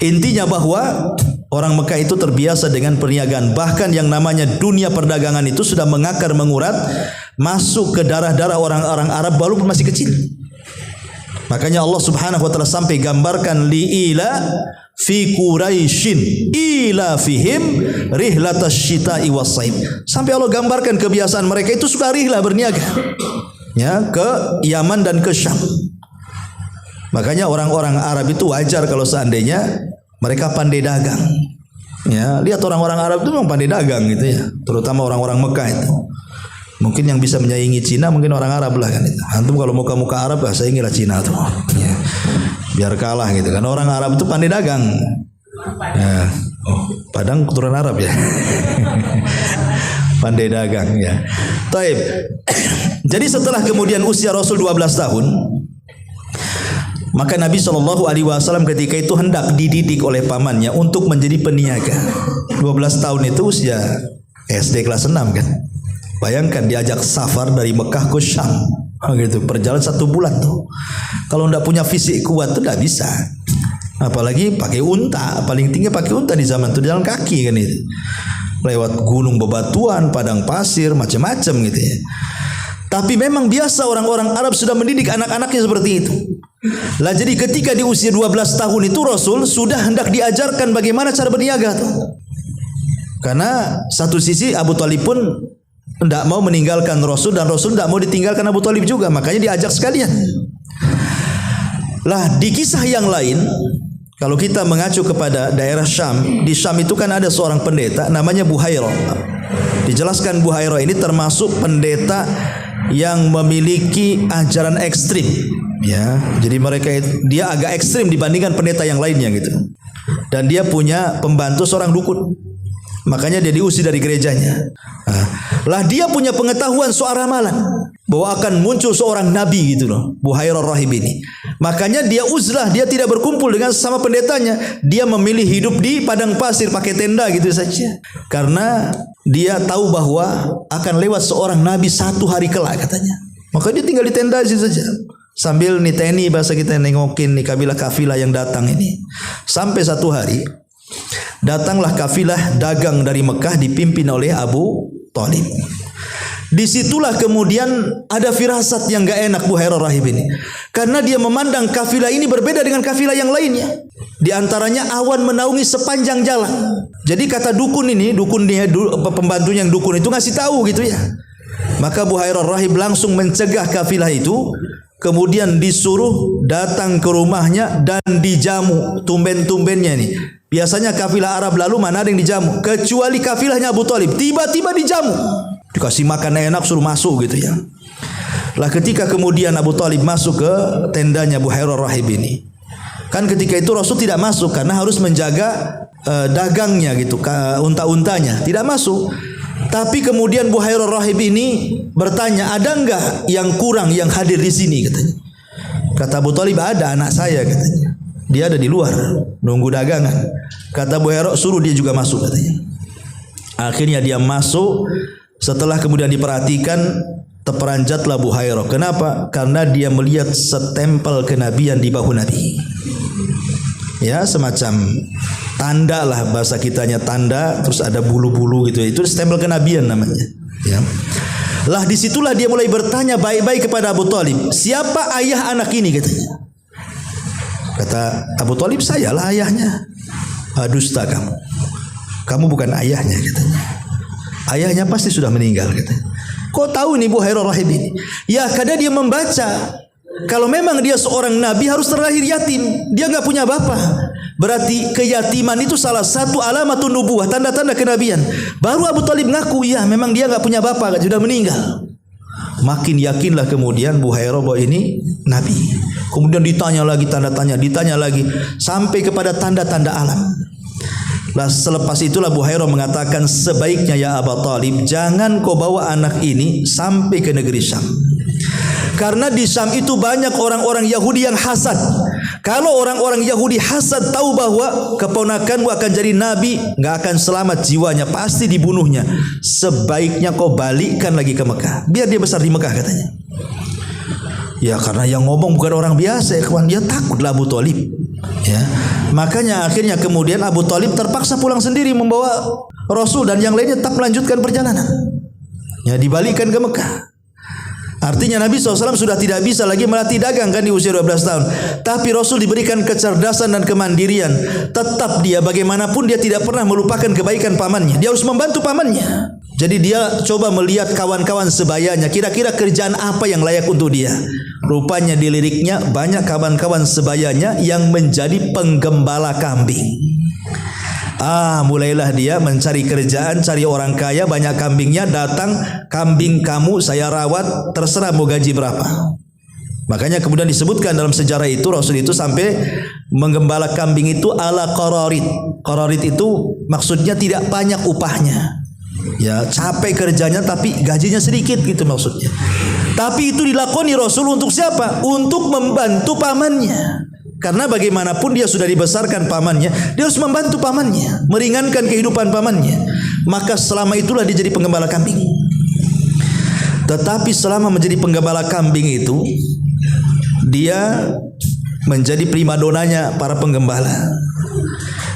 Intinya bahwa orang Mekah itu terbiasa dengan perniagaan, bahkan yang namanya dunia perdagangan itu sudah mengakar mengurat masuk ke darah-darah orang-orang Arab walaupun masih kecil. Makanya Allah Subhanahu wa taala sampai gambarkan liila fi Quraisyin ila fihim rihlatash syita'i was-saif. Sampai Allah gambarkan kebiasaan mereka itu suka rihlah berniaga. Ya, ke Yaman dan ke Syam. Makanya orang-orang Arab itu wajar kalau seandainya mereka pandai dagang. Ya, lihat orang-orang Arab itu memang pandai dagang gitu ya, terutama orang-orang Mekah itu. Mungkin yang bisa menyaingi Cina mungkin orang Arab lah kan itu. Antum kalau muka-muka Arab saingilah Cina tuh. Ya. Biar kalah gitu kan. Orang Arab itu pandai dagang. Ya. Oh, Padang keturunan Arab ya. Pandai dagang ya. Taib. Jadi setelah kemudian usia Rasul 12 tahun, maka Nabi SAW ketika itu hendak dididik oleh pamannya untuk menjadi peniaga. 12 tahun itu usia SD kelas 6 kan. Bayangkan diajak safar dari Mekah ke Syam, gitu, perjalanan 1 bulan tuh. Kalau tidak punya fisik kuat tuh tidak bisa. Apalagi pakai unta, paling tinggi pakai unta di zaman itu, jalan kaki kan itu. Lewat gunung bebatuan, padang pasir, macam-macam gitu ya. Tapi memang biasa orang-orang Arab sudah mendidik anak-anaknya seperti itu. Lah jadi ketika di usia 12 tahun itu Rasul sudah hendak diajarkan bagaimana cara berniaga tuh. Karena satu sisi Abu Thalib pun tidak mau meninggalkan Rasul dan Rasul tidak mau ditinggalkan Abu Thalib juga, makanya diajak sekalian. Lah di kisah yang lain, kalau kita mengacu kepada daerah Syam, di Syam itu kan ada seorang pendeta namanya Buhairah. Dijelaskan Buhairah ini termasuk pendeta yang memiliki ajaran ekstrim, ya. Jadi dia agak ekstrim dibandingkan pendeta yang lainnya gitu. Dan dia punya pembantu seorang dukun. Makanya dia diusir dari gerejanya. Lah dia punya pengetahuan soal ramalan bahwa akan muncul seorang nabi gitu loh, Buhairah Rahib ini. Makanya dia uzlah, dia tidak berkumpul dengan sama pendetanya. Dia memilih hidup di padang pasir pakai tenda gitu saja. Karena dia tahu bahwa akan lewat seorang nabi satu hari kelak katanya. Maka dia tinggal di tenda situ saja. Sambil niteni, bahasa kita nengokin nih kafilah-kafilah yang datang ini. Sampai satu hari datanglah kafilah dagang dari Mekah dipimpin oleh Abu Thalib. Disitulah kemudian ada firasat yang gak enak Buhairah Rahib ini, karena dia memandang kafilah ini berbeda dengan kafilah yang lainnya. Di antaranya awan menaungi sepanjang jalan. Jadi kata dukun ini, pembantunya yang dukun itu ngasih tahu gitu ya. Maka Buhairah Rahib langsung mencegah kafilah itu, kemudian disuruh datang ke rumahnya dan dijamu tumben-tumbennya nih. Biasanya kafilah Arab lalu mana ada yang dijamu, kecuali kafilahnya Abu Thalib tiba-tiba dijamu, dikasih makan enak, suruh masuk gitu ya. Lah ketika kemudian Abu Thalib masuk ke tendanya Buhairah Rahib ini, kan ketika itu Rasul tidak masuk karena harus menjaga dagangnya gitu, unta-untanya tidak masuk. Tapi kemudian Buhairah Rahib ini bertanya, ada enggak yang kurang yang hadir di sini katanya. Kata Abu Thalib, ada anak saya katanya. Dia ada di luar nunggu dagangan. Kata Buhairah, suruh dia juga masuk katanya. Akhirnya dia masuk. Setelah kemudian diperhatikan, terperanjatlah Buhairah. Kenapa? Karena dia melihat setempel kenabian di bahu Nabi. Ya, semacam tanda lah, bahasa kitanya tanda, terus ada bulu-bulu gitu. Itu stempel kenabian namanya. Ya. Lah disitulah dia mulai bertanya baik-baik kepada Abu Thalib, siapa ayah anak ini katanya. Kata Abu Thalib, sayalah ayahnya. Dusta kamu. Kamu bukan ayahnya katanya. Ayahnya pasti sudah meninggal katanya. Kok tahu nih Buhairah Rahib ini? Ya karena dia membaca, kalau memang dia seorang nabi harus terlahir yatim. Dia nggak punya bapak. Berarti keyatiman itu salah satu alamatun nubuwah, tanda-tanda kenabian. Baru Abu Thalib ngaku, ya memang dia nggak punya bapak, sudah meninggal. Makin yakinlah kemudian Buhairah bahwa ini nabi. Kemudian ditanya lagi tanda tanya, ditanya lagi sampai kepada tanda-tanda alam. Lah selepas itulah Buhairah mengatakan, sebaiknya ya Abu Thalib, jangan kau bawa anak ini sampai ke negeri Syam. Karena di Syam itu banyak orang-orang Yahudi yang hasad. Kalau orang-orang Yahudi hasad tahu bahwa keponakanmu akan jadi nabi, nggak akan selamat jiwanya, pasti dibunuhnya. Sebaiknya kau balikkan lagi ke Mekah, biar dia besar di Mekah katanya. Ya karena yang ngomong bukan orang biasa ya kawan, dia takutlah Abu Thalib. Ya, makanya akhirnya kemudian Abu Thalib terpaksa pulang sendiri membawa Rasul dan yang lainnya tetap melanjutkan perjalanan. Ya, dibalikkan ke Mekah. Artinya Nabi SAW sudah tidak bisa lagi melatih dagang kan di usia 12 tahun. Tapi Rasul diberikan kecerdasan dan kemandirian. Tetap dia bagaimanapun dia tidak pernah melupakan kebaikan pamannya. Dia harus membantu pamannya. Jadi dia coba melihat kawan-kawan sebayanya, kira-kira kerjaan apa yang layak untuk dia. Rupanya di liriknya banyak kawan-kawan sebayanya yang menjadi penggembala kambing. Mulailah dia mencari kerjaan, cari orang kaya, banyak kambingnya, datang, kambing kamu saya rawat, terserah mau gaji berapa. Makanya kemudian disebutkan dalam sejarah itu, Rasul itu sampai menggembala kambing itu ala qararit. Qararit itu maksudnya tidak banyak upahnya. Ya, capek kerjanya tapi gajinya sedikit gitu maksudnya. Tapi itu dilakoni Rasul untuk siapa? Untuk membantu pamannya. Karena bagaimanapun dia sudah dibesarkan pamannya, dia harus membantu pamannya, meringankan kehidupan pamannya. Maka selama itulah dia jadi penggembala kambing. Tetapi selama menjadi penggembala kambing itu, dia menjadi primadonanya para penggembala.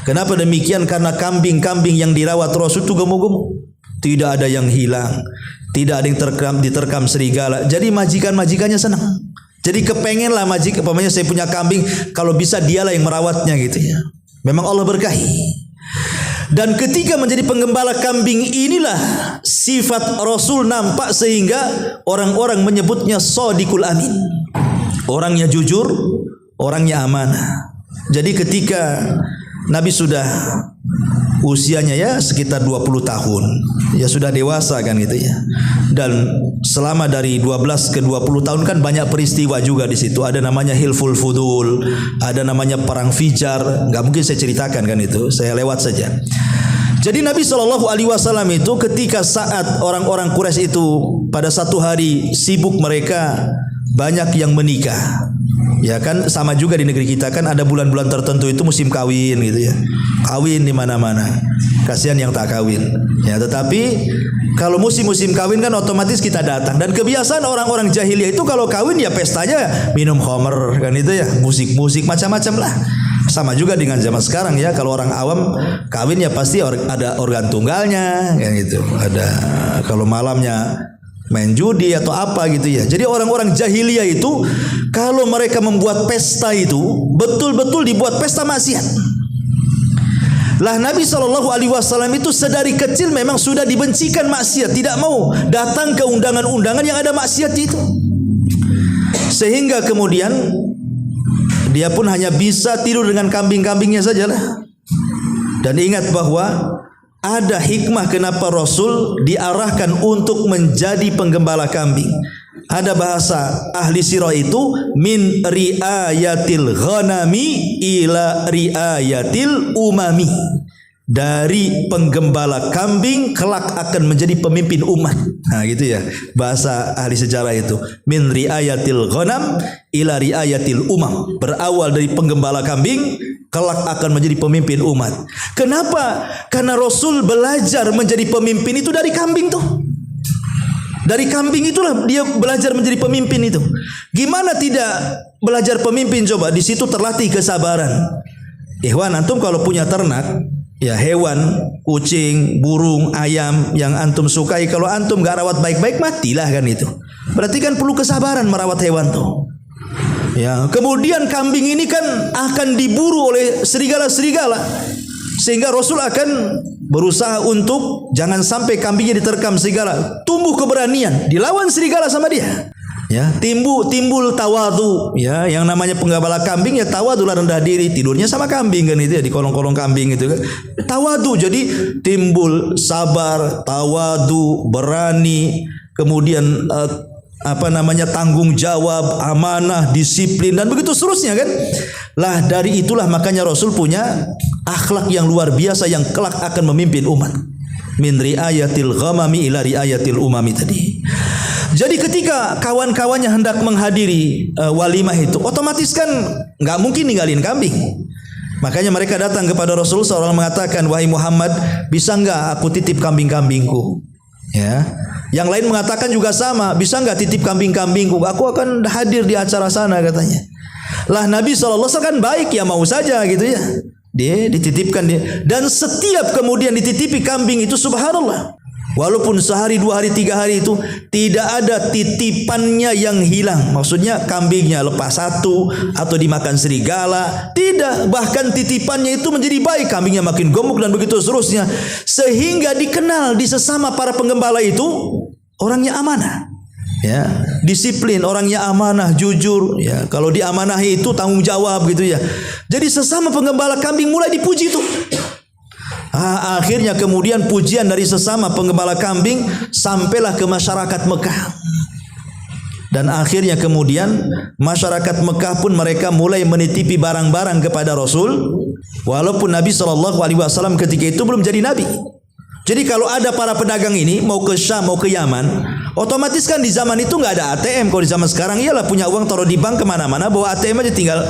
Kenapa demikian? Karena kambing-kambing yang dirawat Rasul itu gemuk-gemuk, tidak ada yang hilang, tidak ada yang diterkam serigala. Jadi majikan-majikannya senang. Jadi kepengen lah umpamanya saya punya kambing, kalau bisa dialah yang merawatnya gitu ya. Memang Allah berkahi. Dan ketika menjadi penggembala kambing inilah sifat Rasul nampak sehingga orang-orang menyebutnya Shadiqul Amin. Orangnya jujur, orangnya amanah. Jadi ketika Nabi sudah usianya ya sekitar 20 tahun, ya sudah dewasa kan gitu ya. Dan selama dari 12 ke 20 tahun kan banyak peristiwa juga di situ. Ada namanya Hilful Fudul, ada namanya perang Fijar. Nggak mungkin saya ceritakan kan itu, saya lewat saja. Jadi Nabi SAW itu ketika saat orang-orang Quraisy itu pada satu hari sibuk mereka banyak yang menikah. Ya kan sama juga di negeri kita kan ada bulan-bulan tertentu itu musim kawin gitu ya. Kawin di mana-mana. Kasihan yang tak kawin. Ya, tetapi kalau musim-musim kawin kan otomatis kita datang, dan kebiasaan orang-orang jahiliyah itu kalau kawin ya pestanya minum khamr kan itu ya, musik-musik macam-macam lah. Sama juga dengan zaman sekarang ya, kalau orang awam kawin ya pasti ada organ tunggalnya kan gitu. Ada kalau malamnya main judi atau apa gitu ya. Jadi orang-orang jahiliyah itu kalau mereka membuat pesta itu betul-betul dibuat pesta maksiat. Lah Nabi SAW itu sedari kecil memang sudah dibencikan maksiat, tidak mau datang ke undangan-undangan yang ada maksiat itu. Sehingga kemudian dia pun hanya bisa tidur dengan kambing-kambingnya sajalah. Dan ingat bahwa ada hikmah kenapa Rasul diarahkan untuk menjadi penggembala kambing. Ada bahasa ahli sirah itu min riayatil ghanami ila riayatil umami. Dari penggembala kambing kelak akan menjadi pemimpin umat. Nah gitu ya bahasa ahli sejarah itu. Min riayatil ghanam ila riayatil umam. Berawal dari penggembala kambing kelak akan menjadi pemimpin umat. Kenapa? Karena Rasul belajar menjadi pemimpin itu dari kambing tuh. Dari kambing itulah dia belajar menjadi pemimpin itu. Gimana tidak belajar pemimpin coba? Di situ terlatih kesabaran. Ikhwan, antum kalau punya ternak, ya hewan, kucing, burung, ayam yang antum sukai, kalau antum gak rawat baik-baik matilah kan itu. Berarti kan perlu kesabaran merawat hewan tuh. Ya, kemudian kambing ini kan akan diburu oleh serigala-serigala. Sehingga Rasul akan berusaha untuk jangan sampai kambingnya diterkam serigala. Tumbuh keberanian, dilawan serigala sama dia. Ya, timbul tawadu. Ya, yang namanya penggembala kambing ya tawadu, rendah diri, tidurnya sama kambing kan itu ya, di kolong-kolong kambing itu kan. Tawadu, jadi timbul sabar, tawadu, berani, kemudian tanggung jawab, amanah, disiplin dan begitu seterusnya kan. Lah dari itulah makanya Rasul punya akhlak yang luar biasa yang kelak akan memimpin umat. Min riayatil ghamami ila riayatil umami tadi. Jadi ketika kawan-kawannya hendak menghadiri walimah itu, otomatis kan nggak mungkin ninggalin kambing. Makanya mereka datang kepada Rasul, seorang mengatakan, wahai Muhammad, bisa nggak aku titip kambing-kambingku? Ya. Yang lain mengatakan juga sama, bisa nggak titip kambing-kambingku? Aku akan hadir di acara sana katanya. Lah Nabi SAW kan baik ya, mau saja gitu ya. Dia dititipkan dia, dan setiap kemudian dititipi kambing itu subhanallah. Walaupun sehari, 2 hari, 3 hari itu tidak ada titipannya yang hilang. Maksudnya kambingnya lepas satu atau dimakan serigala, tidak. Bahkan titipannya itu menjadi baik, kambingnya makin gemuk dan begitu seterusnya. Sehingga dikenal di sesama para penggembala itu orangnya amanah. Ya, disiplin, orangnya amanah, jujur. Ya, kalau diamanahi itu tanggung jawab gitu ya. Jadi sesama penggembala kambing mulai dipuji tuh. Akhirnya kemudian pujian dari sesama penggembala kambing sampailah ke masyarakat Mekah. Dan akhirnya kemudian masyarakat Mekah pun mereka mulai menitipi barang-barang kepada Rasul. Walaupun Nabi SAW ketika itu belum jadi Nabi. Jadi kalau ada para pedagang ini mau ke Syam, mau ke Yaman, otomatis kan di zaman itu nggak ada ATM. Kalau di zaman sekarang iyalah punya uang taruh di bank kemana-mana, bawa ATM aja tinggal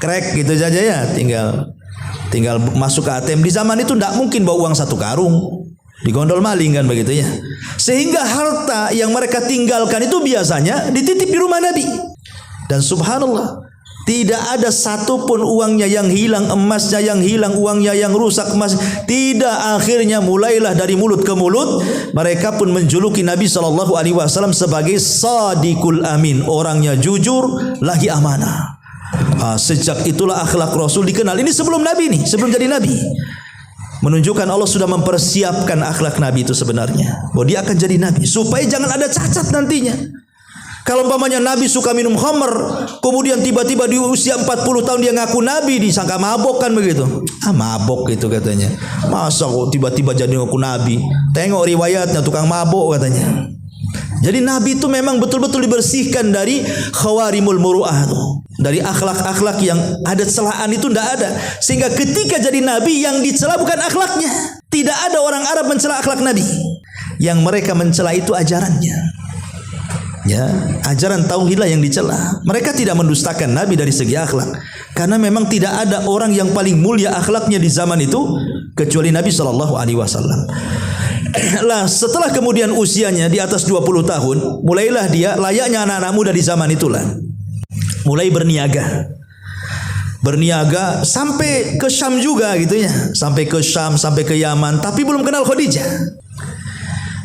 crack gitu saja ya, tinggal masuk ke ATM. Di zaman itu tidak mungkin bawa uang 1 karung, digondol maling kan begitu ya. Sehingga harta yang mereka tinggalkan itu biasanya dititip di rumah Nabi. Dan subhanallah, Tidak ada satupun uangnya yang hilang, emasnya yang hilang, uangnya yang rusak, emas tidak. Akhirnya mulailah dari mulut ke mulut, mereka pun menjuluki Nabi SAW sebagai Sadiqul Amin, orangnya jujur lagi amanah. Sejak itulah akhlak Rasul dikenal. Ini sebelum Nabi nih, sebelum jadi Nabi. Menunjukkan Allah sudah mempersiapkan akhlak Nabi itu sebenarnya, bahwa dia akan jadi Nabi supaya jangan ada cacat nantinya. Kalau umpamanya Nabi suka minum khamr, kemudian tiba-tiba di usia 40 tahun dia ngaku Nabi, disangka mabok kan begitu. Mabok gitu katanya. Masa kok tiba-tiba jadi ngaku Nabi? Tengok riwayatnya, tukang mabok katanya. Jadi Nabi itu memang betul-betul dibersihkan dari khawarimul muru'ah, dari akhlak-akhlak yang ada celaan itu tidak ada. Sehingga ketika jadi Nabi yang dicela bukan akhlaknya. Tidak ada orang Arab mencela akhlak Nabi. Yang mereka mencela itu ajarannya. Ya, ajaran tauhidlah yang dicela. Mereka tidak mendustakan Nabi dari segi akhlak, karena memang tidak ada orang yang paling mulia akhlaknya di zaman itu kecuali Nabi SAW. Lah setelah kemudian usianya di atas 20 tahun, mulailah dia layaknya anak-anak muda di zaman itulah, mulai berniaga. Berniaga sampai ke Syam juga gitu ya, sampai ke Syam, sampai ke Yaman, tapi belum kenal Khadijah.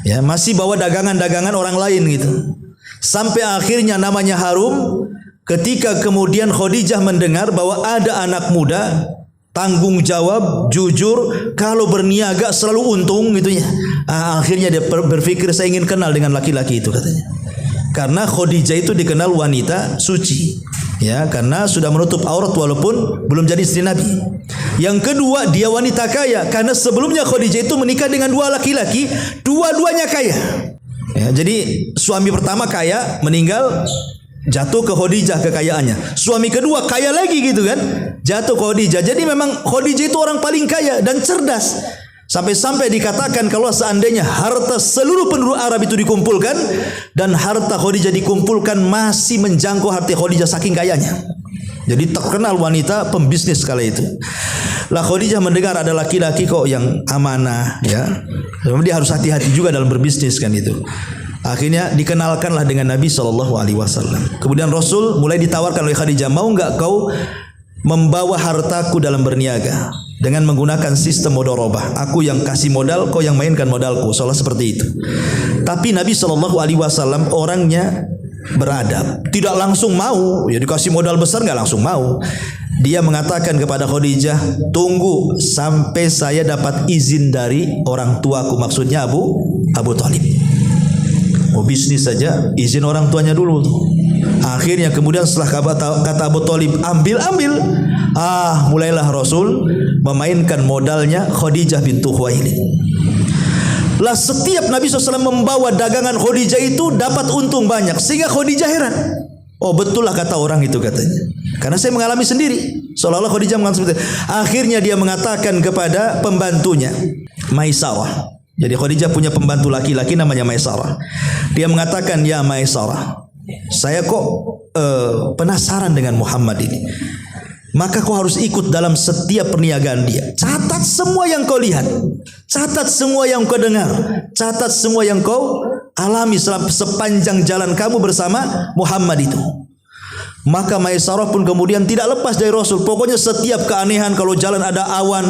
Ya, masih bawa dagangan-dagangan orang lain gitu. Sampai akhirnya namanya harum ketika kemudian Khadijah mendengar bahwa ada anak muda tanggung jawab, jujur, kalau berniaga selalu untung gitu ya. Akhirnya dia berpikir, saya ingin kenal dengan laki-laki itu katanya. Karena Khadijah itu dikenal wanita suci. Ya, karena sudah menutup aurat walaupun belum jadi istri Nabi. Yang kedua, dia wanita kaya karena sebelumnya Khadijah itu menikah dengan dua laki-laki, dua-duanya kaya. Ya, jadi suami pertama kaya, meninggal, jatuh ke Khadijah kekayaannya. Suami kedua kaya lagi gitu kan, jatuh ke Khadijah. Jadi memang Khadijah itu orang paling kaya dan cerdas. Sampai-sampai dikatakan kalau seandainya harta seluruh penduduk Arab itu dikumpulkan dan harta Khadijah dikumpulkan masih menjangkau harta Khadijah saking kayanya. Jadi terkenal wanita pembisnis kala itu. Lah Khadijah mendengar ada laki-laki kok yang amanah ya. Dia harus hati-hati juga dalam berbisnis kan itu. Akhirnya dikenalkanlah dengan Nabi SAW. Kemudian Rasul mulai ditawarkan oleh Khadijah, mau enggak kau membawa hartaku dalam berniaga dengan menggunakan sistem mudharabah. Aku yang kasih modal, kau yang mainkan modalku. Seolah seperti itu. Tapi Nabi SAW orangnya beradab, tidak langsung mau. Ya dikasih modal besar nggak langsung mau. Dia mengatakan kepada Khadijah, tunggu sampai saya dapat izin dari orang tuaku, maksudnya Abu Thalib. Mau bisnis saja izin orang tuanya dulu. Akhirnya kemudian setelah kata Abu Thalib ambil, mulailah Rasul memainkan modalnya Khadijah bintu Khuwailid. Lah setiap Nabi SAW membawa dagangan Khadijah itu dapat untung banyak, sehingga Khadijah heran. Oh betul lah kata orang itu katanya, karena saya mengalami sendiri. Seolah-olah Khadijah mengalami seperti itu. Akhirnya dia mengatakan kepada pembantunya Maisarah. Jadi Khadijah punya pembantu laki-laki namanya Maisarah. Dia mengatakan, ya Maisarah, saya kok penasaran dengan Muhammad ini. Maka kau harus ikut dalam setiap perniagaan dia. Catat semua yang kau lihat, catat semua yang kau dengar, catat semua yang kau alami sepanjang jalan kamu bersama Muhammad itu. Maka Maisarah pun kemudian tidak lepas dari Rasul. Pokoknya setiap keanehan, kalau jalan ada awan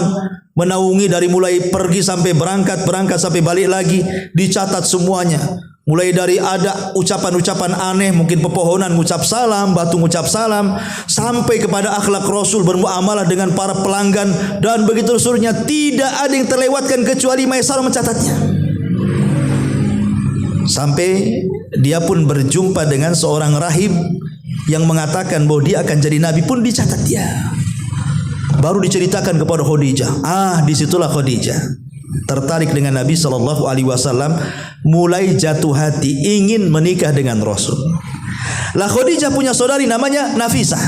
menaungi dari mulai pergi sampai berangkat sampai balik lagi, dicatat semuanya. Mulai dari ada ucapan-ucapan aneh, mungkin pepohonan ngucap salam, batu ngucap salam, sampai kepada akhlak Rasul bermuamalah dengan para pelanggan, dan begitu seterusnya. Tidak ada yang terlewatkan kecuali Maisarah mencatatnya. Sampai dia pun berjumpa dengan seorang rahib yang mengatakan bahwa dia akan jadi nabi, pun dicatat dia. Baru diceritakan kepada Khadijah. Disitulah Khadijah tertarik dengan Nabi SAW, mulai jatuh hati ingin menikah dengan Rasul. Lah Khadijah punya saudari namanya Nafisah,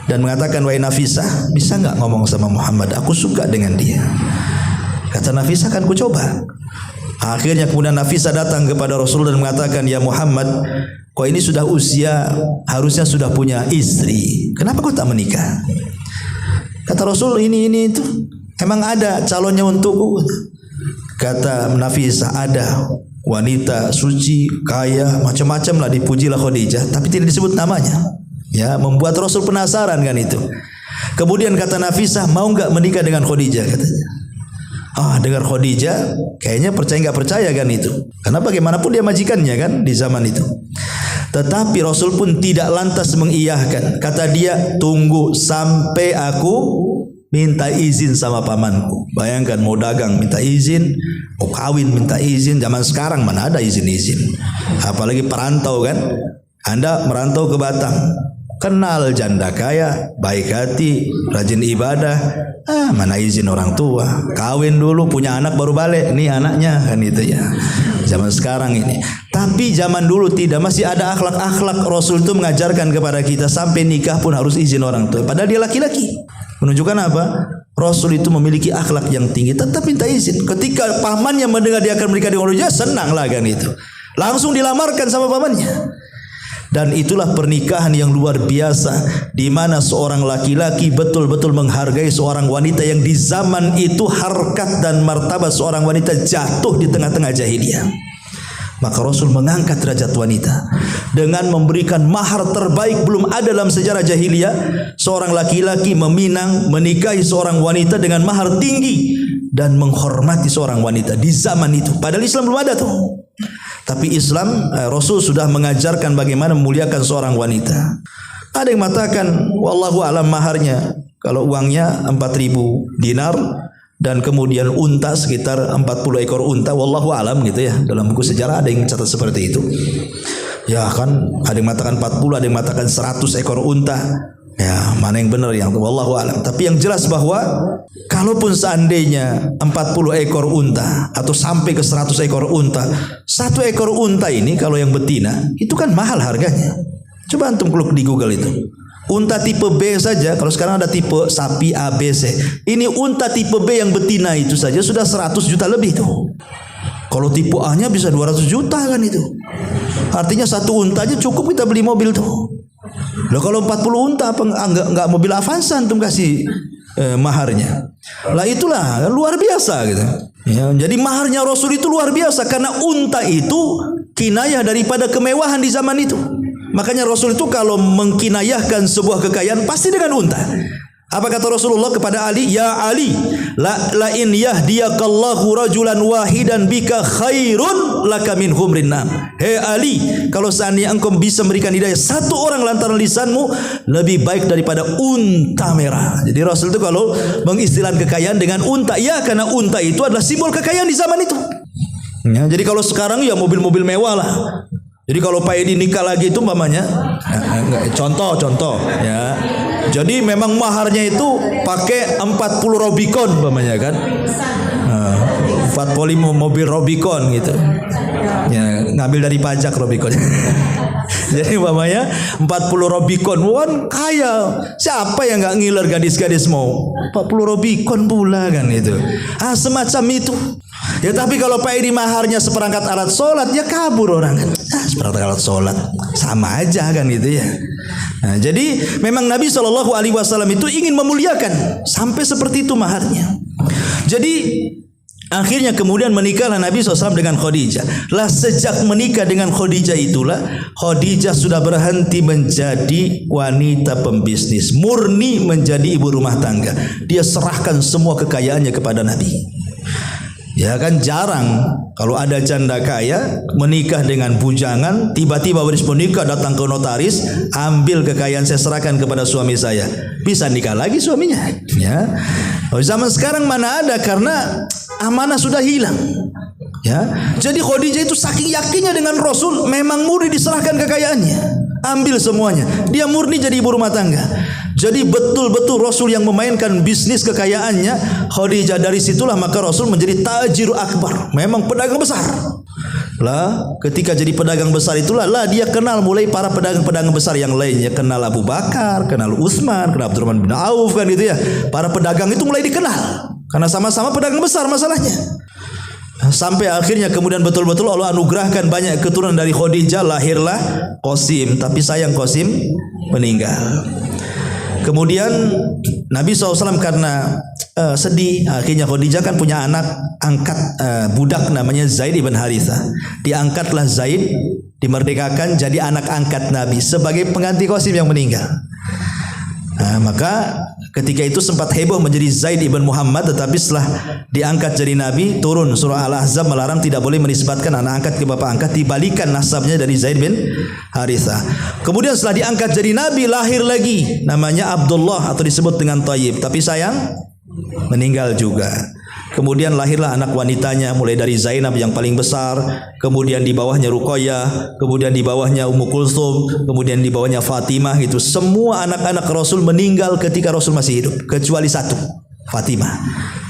dan mengatakan, wahai Nafisah, bisa nggak ngomong sama Muhammad? Aku suka dengan dia. Kata Nafisah, kan ku coba. Akhirnya kemudian Nafisah datang kepada Rasul dan mengatakan, ya Muhammad, kau ini sudah usia, harusnya sudah punya istri. Kenapa kau tak menikah? Kata Rasul, ini itu. Emang ada calonnya untukku? Kata Nafisah, ada. Wanita suci, kaya, macam-macam lah, dipujilah Khadijah, tapi tidak disebut namanya. Ya, membuat Rasul penasaran kan itu. Kemudian kata Nafisah, mau nggak menikah dengan Khadijah katanya. Dengar Khadijah, kayaknya percaya nggak percaya kan itu. Karena bagaimanapun dia majikannya kan di zaman itu. Tetapi Rasul pun tidak lantas mengiyahkan. Kata dia, tunggu sampai aku minta izin sama pamanku. Bayangkan mau dagang minta izin, mau kawin minta izin. Zaman sekarang mana ada izin-izin. Apalagi perantau kan. Anda merantau ke Batam, kenal janda kaya, baik hati, rajin ibadah. Mana izin orang tua. Kawin dulu, punya anak baru balik. Nih anaknya kan itu ya. Zaman sekarang ini. Tapi zaman dulu tidak, masih ada akhlak-akhlak. Rasul itu mengajarkan kepada kita sampai nikah pun harus izin orang tua. Padahal dia laki-laki. Menunjukkan apa? Rasul itu memiliki akhlak yang tinggi. Tetap minta izin. Ketika pamannya mendengar dia akan menikah dengan Khadijah, senang lah kan itu. Langsung dilamarkan sama pamannya. Dan itulah pernikahan yang luar biasa, di mana seorang laki-laki betul-betul menghargai seorang wanita yang di zaman itu harkat dan martabat seorang wanita jatuh di tengah-tengah jahiliyah. Maka Rasul mengangkat derajat wanita dengan memberikan mahar terbaik. Belum ada dalam sejarah jahiliyah seorang laki-laki meminang menikahi seorang wanita dengan mahar tinggi dan menghormati seorang wanita di zaman itu. Padahal Islam belum ada tuh. Tapi Islam, Rasul sudah mengajarkan bagaimana memuliakan seorang wanita. Ada yang mengatakan wallahu alam maharnya, kalau uangnya 4.000 dinar dan kemudian unta sekitar 40 ekor unta, wallahu alam gitu ya. Dalam buku sejarah ada yang catat seperti itu. Ya kan, ada yang mengatakan 40, ada yang mengatakan 100 ekor unta. Ya, mana yang benar yang wallahu alam. Tapi yang jelas bahwa kalaupun seandainya 40 ekor unta atau sampai ke 100 ekor unta, 1 ekor unta ini kalau yang betina itu kan mahal harganya. Coba antum kluk di Google itu. Unta tipe B saja, kalau sekarang ada tipe sapi A, B, C. Ini unta tipe B yang betina itu saja sudah 100 juta lebih tuh. Kalau tipe A-nya bisa 200 juta kan itu. Artinya satu unta aja cukup kita beli mobil tuh. Loh kalau 40 unta apa enggak mobil Avanza antum kasih maharnya. Lah itulah luar biasa gitu. Ya, jadi maharnya Rasul itu luar biasa karena unta itu kinayah daripada kemewahan di zaman itu. Makanya Rasul itu kalau mengkinayahkan sebuah kekayaan pasti dengan unta. Apa kata Rasulullah kepada Ali? Ya Ali, la in yahdiyakallahu rajulan wahidan bika khairun laka min humrin nam. Hei Ali, kalau seandainya engkau bisa memberikan hidayah satu orang lantaran lisanmu, lebih baik daripada unta merah. Jadi Rasul itu kalau mengistilahkan kekayaan dengan unta, ya karena unta itu adalah simbol kekayaan di zaman itu. Ya, jadi kalau sekarang ya mobil-mobil mewah lah. Jadi kalau Pak Edi nikah lagi itu umpamanya, contoh ya. Jadi memang maharnya itu pakai 40 Robicon umpamanya kan. 45 mobil Robicon gitu. Ya, ngambil dari pajak Robicon. Jadi umpamanya 40 Robicon, wan kaya. Siapa yang nggak ngiler gadis-gadis mau 40 Robicon pula kan itu. Semacam itu. Ya tapi kalau Pak Edi maharnya seperangkat alat sholat, ya kabur orang kan. Seperangkat alat sholat sama aja kan gitu ya. Nah, jadi memang Nabi SAW itu ingin memuliakan sampai seperti itu maharnya. Jadi akhirnya kemudian menikahlah Nabi SAW dengan Khadijah. Lah sejak menikah dengan Khadijah itulah Khadijah sudah berhenti menjadi wanita pembisnis, murni menjadi ibu rumah tangga. Dia serahkan semua kekayaannya kepada Nabi. Ya kan jarang kalau ada janda kaya menikah dengan bujangan, tiba-tiba habis menikah datang ke notaris, ambil kekayaan saya serahkan kepada suami saya. Bisa nikah lagi suaminya. Ya. Zaman sekarang mana ada, karena amanah sudah hilang. Ya. Jadi Khadijah itu saking yakinnya dengan Rasul, memang murni diserahkan kekayaannya. Ambil semuanya. Dia murni jadi ibu rumah tangga. Jadi betul-betul Rasul yang memainkan bisnis kekayaannya. Khadijah dari situlah maka Rasul menjadi tajir akbar. Memang pedagang besar. Lah ketika jadi pedagang besar itulah dia kenal mulai para pedagang-pedagang besar yang lainnya. Kenal Abu Bakar, kenal Utsman, kenal Abdurrahman bin Auf kan gitu ya. Para pedagang itu mulai dikenal karena sama-sama pedagang besar masalahnya. Sampai akhirnya kemudian betul-betul Allah anugerahkan banyak keturunan dari Khadijah, lahirlah Qasim. Tapi sayang Qasim meninggal. Kemudian Nabi SAW karena sedih, akhirnya Khadijah kan punya anak angkat budak namanya Zaid ibn Harithah. Diangkatlah Zaid dimerdekakan jadi anak angkat Nabi sebagai pengganti Qasim yang meninggal. Nah, maka ketika itu sempat heboh menjadi Zaid ibn Muhammad, tetapi setelah diangkat jadi Nabi, turun surah Al-Ahzab melarang tidak boleh menisbatkan anak angkat ke bapak angkat, dibalikan nasabnya dari Zaid bin Harithah. Kemudian setelah diangkat jadi Nabi, lahir lagi namanya Abdullah atau disebut dengan Thayyib, tapi sayang meninggal juga. Kemudian lahirlah anak wanitanya, mulai dari Zainab yang paling besar, kemudian di bawahnya Ruqayyah, kemudian di bawahnya Ummu Kulsum, kemudian di bawahnya Fatimah. Itu semua anak-anak Rasul meninggal ketika Rasul masih hidup, kecuali satu, Fatimah.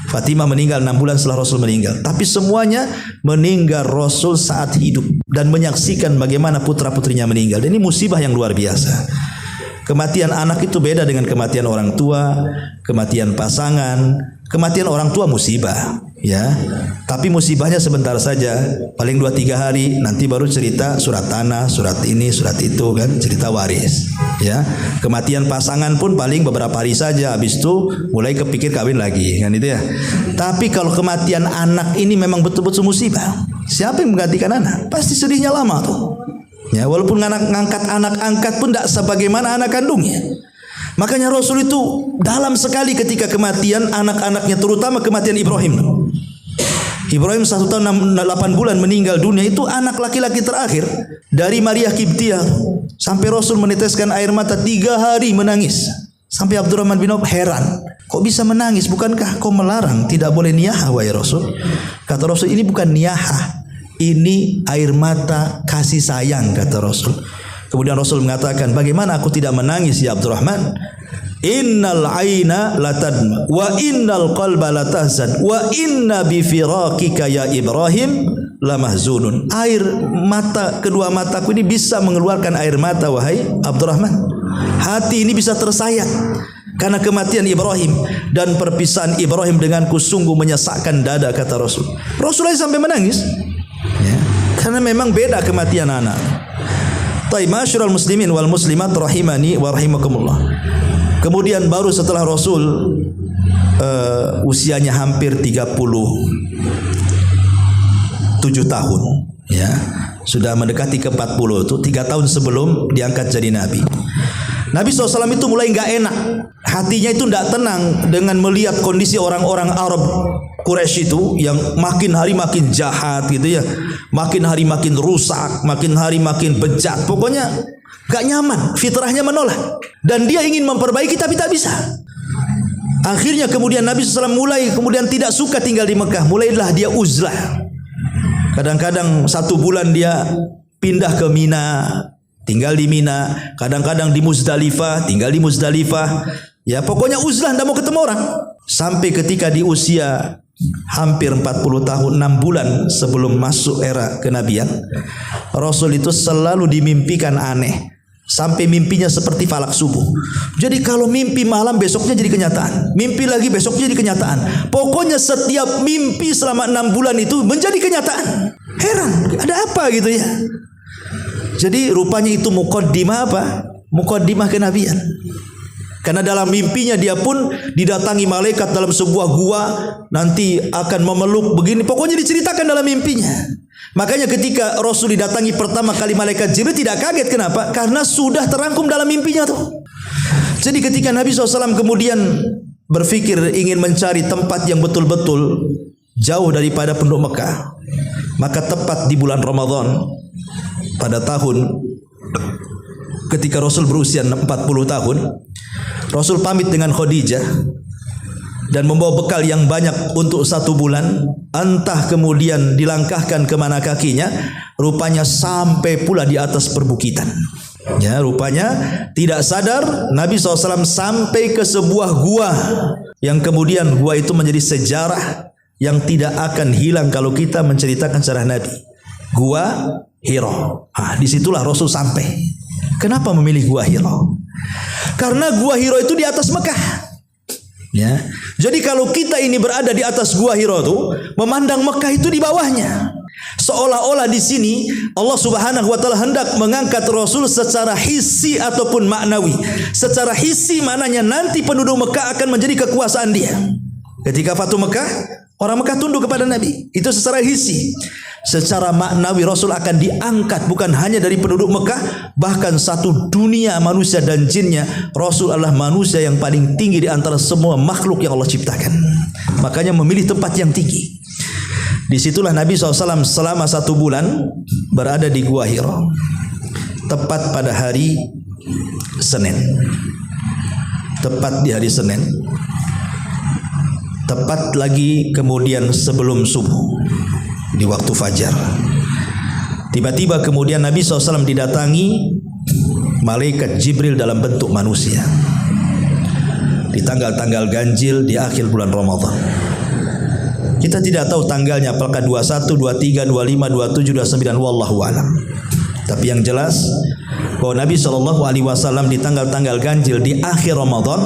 Fatimah meninggal 6 bulan setelah Rasul meninggal. Tapi semuanya meninggal Rasul saat hidup dan menyaksikan bagaimana putra-putrinya meninggal. Dan ini musibah yang luar biasa. Kematian anak itu beda dengan kematian orang tua, kematian pasangan. Kematian orang tua musibah, ya. Tapi musibahnya sebentar saja, paling 2-3 hari, nanti baru cerita surat tanah, surat ini, surat itu, kan, cerita waris, ya. Kematian pasangan pun paling beberapa hari saja, habis itu mulai kepikir kawin lagi, kan itu ya. Tapi kalau kematian anak ini memang betul-betul musibah. Siapa yang menggantikan anak? Pasti sedihnya lama tuh. Ya, walaupun ngangkat anak angkat pun tidak sebagaimana anak kandungnya. Makanya Rasul itu dalam sekali ketika kematian anak-anaknya, terutama kematian Ibrahim. Ibrahim 1 tahun 8 bulan meninggal dunia, itu anak laki-laki terakhir dari Maria Kiptiah. Sampai Rasul meneteskan air mata 3 hari menangis. Sampai Abdurrahman bin Auf heran, kok bisa menangis? Bukankah kau melarang tidak boleh niyahah wahai Rasul? Kata Rasul, ini bukan niyahah, ini air mata kasih sayang, kata Rasul. Kemudian Rasul mengatakan, bagaimana aku tidak menangis ya Abdurrahman? Innal aina latadma wa innal qalba latahzan wa inna bi firaqika ya Ibrahim lamahzunun. Air mata, kedua mataku ini bisa mengeluarkan air mata wahai Abdurrahman. Hati ini bisa tersayat karena kematian Ibrahim, dan perpisahan Ibrahim denganku sungguh menyesakkan dada, kata Rasul. Rasulullah sampai menangis, ya, karena memang beda kematian anak. Ma'asyiral muslimin wal muslimat rahimani wa rahimakumullah. Kemudian baru setelah Rasul usianya hampir 37 tahun, ya, sudah mendekati ke 40, itu 3 tahun sebelum diangkat jadi Nabi. Nabi SAW itu mulai nggak enak, hatinya itu tidak tenang dengan melihat kondisi orang-orang Arab Quraisy itu yang makin hari makin jahat gitu ya, makin hari makin rusak, makin hari makin bejat, pokoknya gak nyaman, fitrahnya menolak, dan dia ingin memperbaiki tapi tak bisa. Akhirnya kemudian Nabi SAW mulai kemudian tidak suka tinggal di Mekah, mulailah dia uzlah. Kadang-kadang 1 bulan dia pindah ke Mina, tinggal di Mina, kadang-kadang di Muzdalifah, tinggal di Muzdalifah. Ya, pokoknya uzlah, tidak mau ketemu orang. Sampai ketika di usia hampir 40 tahun, 6 bulan sebelum masuk era kenabian, Rasul itu selalu dimimpikan aneh. Sampai mimpinya seperti falak subuh. Jadi kalau mimpi malam, besoknya jadi kenyataan. Mimpi lagi, besoknya jadi kenyataan. Pokoknya setiap mimpi selama 6 bulan itu menjadi kenyataan. Heran, ada apa gitu ya. Jadi rupanya itu muqaddimah apa? Muqaddimah kenabian. Karena dalam mimpinya dia pun didatangi malaikat dalam sebuah gua, nanti akan memeluk begini. Pokoknya diceritakan dalam mimpinya. Makanya ketika Rasul didatangi pertama kali malaikat Jibril tidak kaget. Kenapa? Karena sudah terangkum dalam mimpinya tuh. Jadi ketika Nabi SAW kemudian berpikir ingin mencari tempat yang betul-betul jauh daripada penduduk Mekah, maka tepat di bulan Ramadan pada tahun ketika Rasul berusia 40 tahun, Rasul pamit dengan Khadijah dan membawa bekal yang banyak untuk 1 bulan. Entah kemudian dilangkahkan kemana kakinya, rupanya sampai pula di atas perbukitan. Ya, rupanya tidak sadar Nabi SAW sampai ke sebuah gua, yang kemudian gua itu menjadi sejarah yang tidak akan hilang kalau kita menceritakan sejarah Nabi. Gua Hiro. Disitulah Rasul sampai. Kenapa memilih gua Hiro? Karena gua Hiro itu di atas Mekah. Ya. Jadi kalau kita ini berada di atas gua Hiro itu, memandang Mekah itu di bawahnya. Seolah-olah di sini Allah Subhanahu wa taala hendak mengangkat Rasul secara hissi ataupun maknawi. Secara hissi maknanya nanti penduduk Mekah akan menjadi kekuasaan dia. Ketika Fatu Mekah, orang Mekah tunduk kepada Nabi. Itu secara hissi. Secara maknawi Rasul akan diangkat bukan hanya dari penduduk Mekah, bahkan satu dunia manusia dan jinnya. Rasul adalah manusia yang paling tinggi di antara semua makhluk yang Allah ciptakan. Makanya memilih tempat yang tinggi. Disitulah Nabi SAW selama 1 bulan berada di Gua Hira. Tepat pada hari Senin. Tepat di hari Senin. Tepat lagi kemudian sebelum subuh, di waktu fajar. Tiba-tiba kemudian Nabi SAW didatangi malaikat Jibril dalam bentuk manusia. Di tanggal-tanggal ganjil di akhir bulan Ramadan. Kita tidak tahu tanggalnya apakah 21, 23, 25, 27, 29, wallahu alam. Tapi yang jelas bahwa Nabi SAW di tanggal-tanggal ganjil di akhir Ramadan,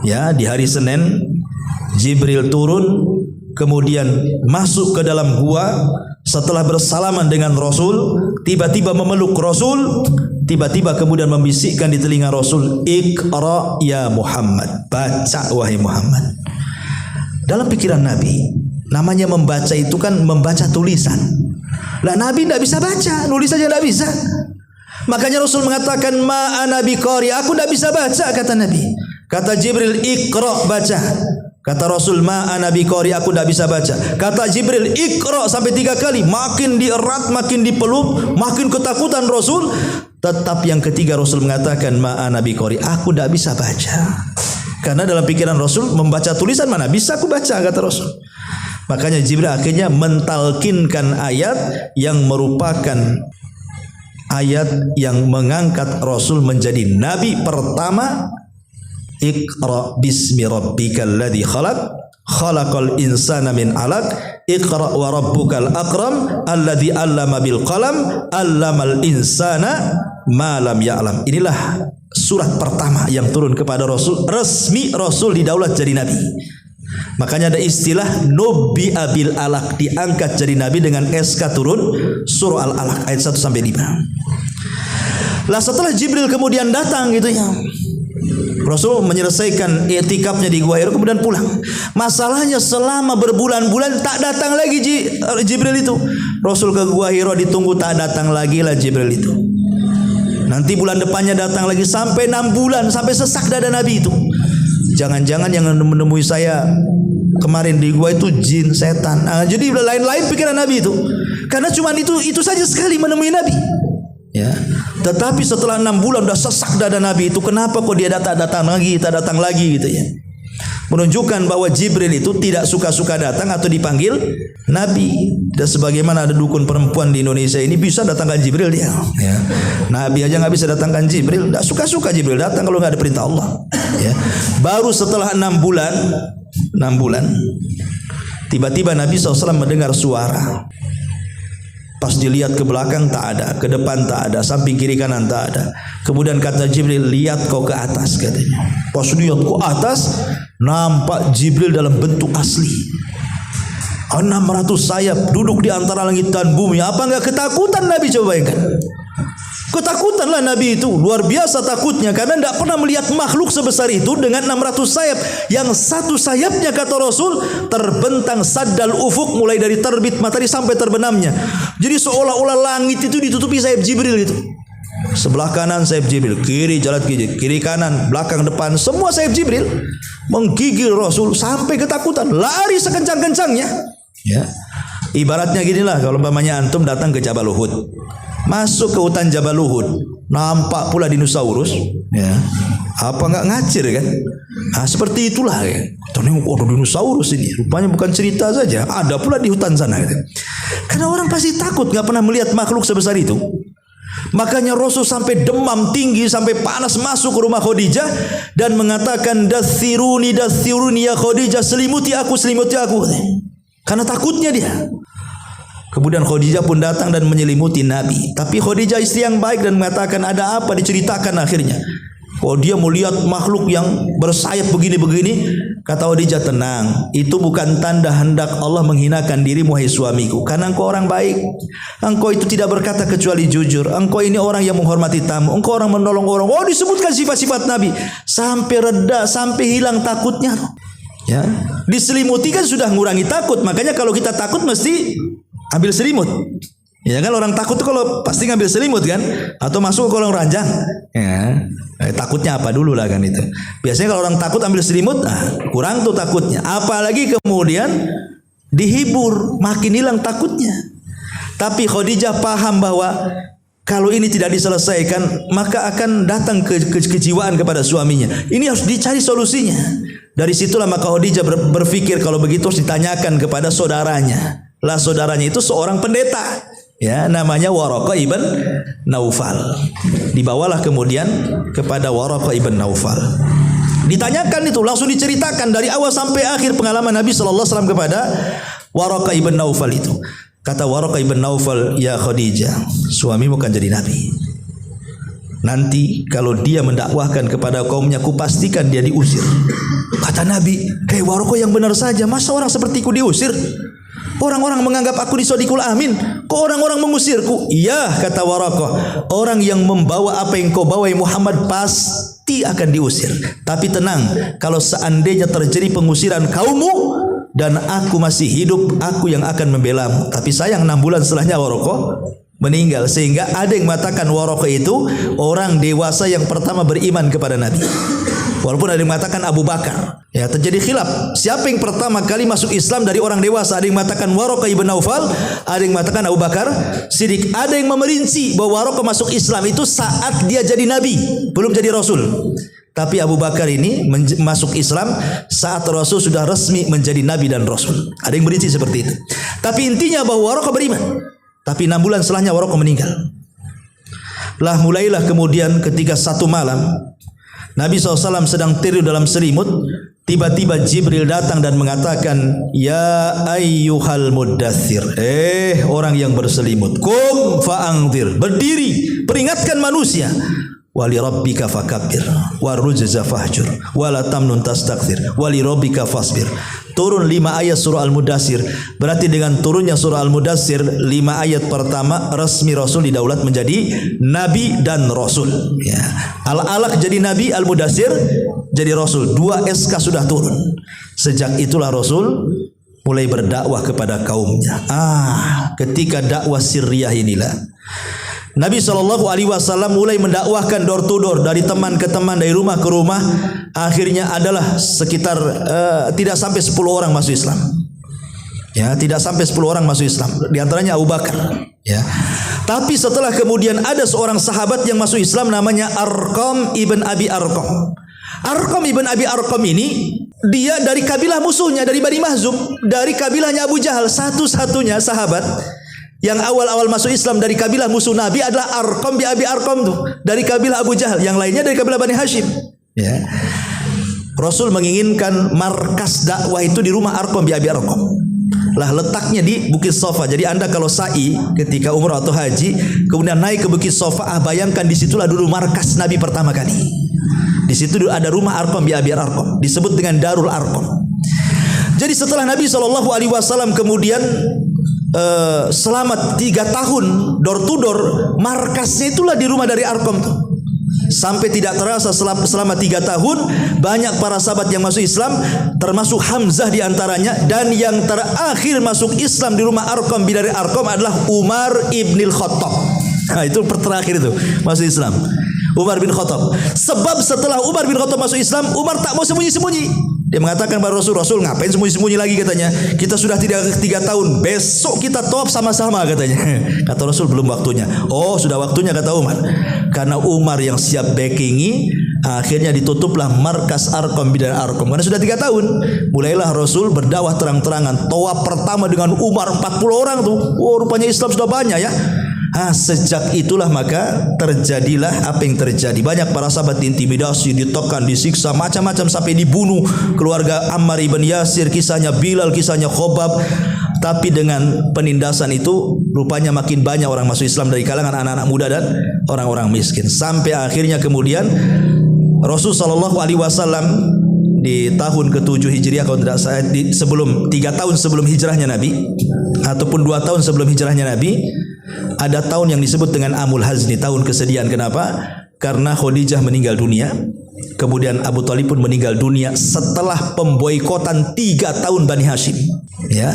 ya, di hari Senin, Jibril turun kemudian masuk ke dalam gua. Setelah bersalaman dengan Rasul, tiba-tiba memeluk Rasul, tiba-tiba kemudian membisikkan di telinga Rasul, "Iqra ya Muhammad." Baca wahai Muhammad. Dalam pikiran Nabi, namanya membaca itu kan membaca tulisan. Lah Nabi tidak bisa baca, nulis saja tidak bisa. Makanya Rasul mengatakan, "Ma ana biqari." Aku tidak bisa baca, kata Nabi. Kata Jibril, "Iqra," baca. Kata Rasul, "Ma ana biqari." Aku tidak bisa baca. Kata Jibril, "Iqra," sampai 3 kali. Makin dierat, makin dipeluk, makin ketakutan Rasul. Tetap yang ketiga Rasul mengatakan, "Ma ana biqari." Aku tidak bisa baca. Karena dalam pikiran Rasul, membaca tulisan mana bisa aku baca, kata Rasul. Makanya Jibril akhirnya mentalkinkan ayat yang merupakan ayat yang mengangkat Rasul menjadi nabi pertama. Iqra bismi rabbikal ladzi khalaq, khalaqal insana min 'alaq, iqra wa rabbukal akram, alladzi 'allama bil qalam, 'allamal insana ma lam ya'lam. Inilah surat pertama yang turun kepada Rasul. Resmi Rasul didaulat jadi nabi. Makanya ada istilah Nubi Abil Alaq, diangkat jadi nabi dengan SK turun surah Al-Alaq ayat 1 sampai 5. Lah setelah Jibril kemudian datang gitu ya, Rasul menyelesaikan i'tikafnya di Gua Hira kemudian pulang. Masalahnya selama berbulan-bulan tak datang lagi Jibril itu. Rasul ke Gua Hira ditunggu, tak datang lagi lah Jibril itu. Nanti bulan depannya datang lagi sampai 6 bulan, sampai sesak dada Nabi itu. Jangan-jangan yang menemui saya kemarin di gua itu jin, setan. Jadi lain-lain pikiran Nabi itu. Karena cuma itu saja sekali menemui Nabi. Ya. Tetapi setelah 6 bulan sudah sesak dada Nabi itu, kenapa kok dia tak datang lagi gitu ya. Menunjukkan bahwa Jibril itu tidak suka-suka datang atau dipanggil Nabi. Dan sebagaimana ada dukun perempuan di Indonesia ini bisa datangkan Jibril dia. Ya. Nabi aja nggak bisa datangkan Jibril. Tidak suka-suka Jibril datang kalau nggak ada perintah Allah. Ya. Baru setelah 6 bulan, tiba-tiba Nabi SAW mendengar suara. Pas dilihat ke belakang tak ada, ke depan tak ada, samping kiri kanan tak ada. Kemudian kata Jibril, "Lihat kau ke atas," katanya. Pas lihat ke atas, nampak Jibril dalam bentuk asli. 600 sayap duduk di antara langit dan bumi. Apa enggak ketakutan Nabi? Coba bayangkan. Ketakutanlah Nabi itu, luar biasa takutnya karena tidak pernah melihat makhluk sebesar itu dengan 600 sayap. Yang satu sayapnya kata Rasul terbentang saddal ufuk, mulai dari terbit matahari sampai terbenamnya. Jadi seolah-olah langit itu ditutupi sayap Jibril itu. Sebelah kanan sayap Jibril, kiri jalan kiri kanan, belakang depan, semua sayap Jibril menggigil Rasul sampai ketakutan, lari sekencang-kencangnya. Ya. Ibaratnya ginilah, kalau umpamanya antum datang ke Jabal Uhud, masuk ke hutan Jabal Uhud, nampak pula dinosaurus, ya. Apa enggak ngacir kan? Seperti itulah ya. Tengok ada dinosaurus ini, rupanya bukan cerita saja, ada pula di hutan sana gitu. Karena orang pasti takut, enggak pernah melihat makhluk sebesar itu. Makanya Rasul sampai demam tinggi, sampai panas masuk ke rumah Khadijah dan mengatakan, dathiruni ya Khadijah, selimuti aku. Karena takutnya dia. Kemudian Khadijah pun datang dan menyelimuti Nabi. Tapi Khadijah istri yang baik dan mengatakan, "Ada apa?" Diceritakan akhirnya. Kalau dia melihat makhluk yang bersayap begini-begini, kata Khadijah, "Tenang, itu bukan tanda hendak Allah menghinakan dirimu, hai suamiku. Karena engkau orang baik. Engkau itu tidak berkata kecuali jujur. Engkau ini orang yang menghormati tamu. Engkau orang menolong orang." Oh, disebutkan sifat-sifat Nabi. Sampai reda, sampai hilang takutnya. Ya, diselimuti kan sudah mengurangi takut. Makanya kalau kita takut mesti ambil selimut. Ya kan orang takut tuh kalau pasti ngambil selimut kan, atau masuk ke kolong ranjang. Ya, takutnya apa dulu lah kan itu. Biasanya kalau orang takut ambil selimut, kurang tuh takutnya. Apalagi kemudian dihibur, makin hilang takutnya. Tapi Khadijah paham bahwa kalau ini tidak diselesaikan, maka akan datang kejiwaan kepada suaminya. Ini harus dicari solusinya. Dari situlah maka Khadijah berpikir kalau begitu harus ditanyakan kepada saudaranya. Lah saudaranya itu seorang pendeta. Ya, namanya Waraqah ibn Naufal. Dibawalah kemudian kepada Waraqah ibn Naufal. Ditanyakan itu, langsung diceritakan dari awal sampai akhir pengalaman Nabi sallallahu alaihi wasallam kepada Waraqah ibn Naufal itu. Kata Waraqah ibn Naufal, "Ya Khadijah, suamimu kan jadi nabi. Nanti kalau dia mendakwahkan kepada kaumnya, kupastikan dia diusir." Kata Nabi, "Hei Waraqah, yang benar saja, masa orang sepertiku diusir? Orang-orang menganggap aku disodikul amin, kok orang-orang mengusirku?" "Iya," kata Waraqah, "orang yang membawa apa yang kau bawa Muhammad pasti akan diusir. Tapi tenang, kalau seandainya terjadi pengusiran kaummu dan aku masih hidup, aku yang akan membelamu." Tapi sayang 6 bulan setelahnya Waraqah meninggal, sehingga ada yang mengatakan Waraqah itu orang dewasa yang pertama beriman kepada Nabi. Walaupun ada yang mengatakan Abu Bakar. Ya, terjadi khilaf. Siapa yang pertama kali masuk Islam dari orang dewasa? Ada yang mengatakan Waraqah ibn Naufal, ada yang mengatakan Abu Bakar Siddiq. Ada yang memerinci bahwa Waraqah masuk Islam itu saat dia jadi nabi, belum jadi rasul. Tapi Abu Bakar ini masuk Islam saat Rasul sudah resmi menjadi nabi dan rasul. Ada yang merinci seperti itu. Tapi intinya bahwa Waraqah beriman. Tapi 6 bulan setelahnya Waraqah meninggal. Lah mulailah kemudian ketika satu malam Nabi SAW sedang tidur dalam selimut, tiba-tiba Jibril datang dan mengatakan, "Ya ayyuhal muddathir." Orang yang berselimut. "Qum fa'angdir." Berdiri, peringatkan manusia. "Wali rabbika fakabbir, warujza fahjur, wala tamnun tastakthir, wali rabbika fasbir." Turun 5 ayat surah Al-Mudaththir. Berarti dengan turunnya surah Al-Mudaththir 5 ayat pertama, resmi Rasul didaulat menjadi nabi dan rasul. Ya. Al-Alaq jadi nabi, Al-Mudaththir jadi rasul. 2 SK sudah turun. Sejak itulah Rasul mulai berdakwah kepada kaumnya. Ketika dakwah sirriyah inilah Nabi SAW mulai mendakwahkan door to door, dari teman ke teman, dari rumah ke rumah. Akhirnya adalah sekitar tidak sampai 10 orang masuk Islam. Ya, tidak sampai 10 orang masuk Islam. Di antaranya Abu Bakar. Ya. Tapi setelah kemudian ada seorang sahabat yang masuk Islam namanya Arqam ibn Abi Arqam. Arqam ibn Abi Arqam ini dia dari kabilah musuhnya, dari Bani Mahzum, dari kabilahnya Abu Jahal. Satu-satunya sahabat yang awal-awal masuk Islam dari kabilah musuh Nabi adalah Arqam bi Abi Arqam tuh, dari kabilah Abu Jahal. Yang lainnya dari kabilah Bani Hashim. Ya. Rasul menginginkan markas dakwah itu di rumah Arqam bi Abi Arqam. Lah letaknya di Bukit Sofa. Jadi Anda kalau sa'i ketika umrah atau haji, kemudian naik ke Bukit Sofa, bayangkan disitulah dulu markas Nabi pertama kali. Di situ ada rumah Arqam bi Abi Arqam, disebut dengan Darul Arqam. Jadi setelah Nabi SAW kemudian selama 3 tahun door to door, markasnya itulah di rumah dari Arqam tuh. Sampai tidak terasa selama 3 tahun banyak para sahabat yang masuk Islam, termasuk Hamzah di antaranya, dan yang terakhir masuk Islam di rumah Arqam bin dari Arqam adalah Umar ibnil Khattab. Nah, itu terakhir itu masuk Islam, Umar bin Khattab. Sebab setelah Umar bin Khattab masuk Islam, Umar tak mau sembunyi-sembunyi. Dia mengatakan kepada Rasul, ngapain sembunyi-sembunyi lagi katanya. Kita sudah 3 tahun, besok kita tawaf sama-sama katanya. Kata Rasul, belum waktunya. Oh, sudah waktunya kata Umar. Karena Umar yang siap backingi, akhirnya ditutuplah markas Arqam bin Arqam. Karena sudah 3 tahun, mulailah Rasul berdakwah terang-terangan. Tawaf pertama dengan Umar 40 orang tuh. Oh, rupanya Islam sudah banyak ya. Sejak itulah maka terjadilah apa yang terjadi. Banyak para sahabat diintimidasi, ditekan, disiksa, macam-macam sampai dibunuh. Keluarga Ammar ibn Yasir, kisahnya Bilal, kisahnya Khobab. Tapi dengan penindasan itu rupanya makin banyak orang masuk Islam dari kalangan anak-anak muda dan orang-orang miskin. Sampai akhirnya kemudian Rasul SAW di tahun ke-7 Hijriah, kalau tidak salah, sebelum 3 tahun sebelum hijrahnya Nabi, ataupun 2 tahun sebelum hijrahnya Nabi, ada tahun yang disebut dengan Amul Hazni, tahun kesedihan. Kenapa? Karena Khadijah meninggal dunia, kemudian Abu Thalib pun meninggal dunia setelah pemboikotan 3 tahun Bani Hashim. Ya,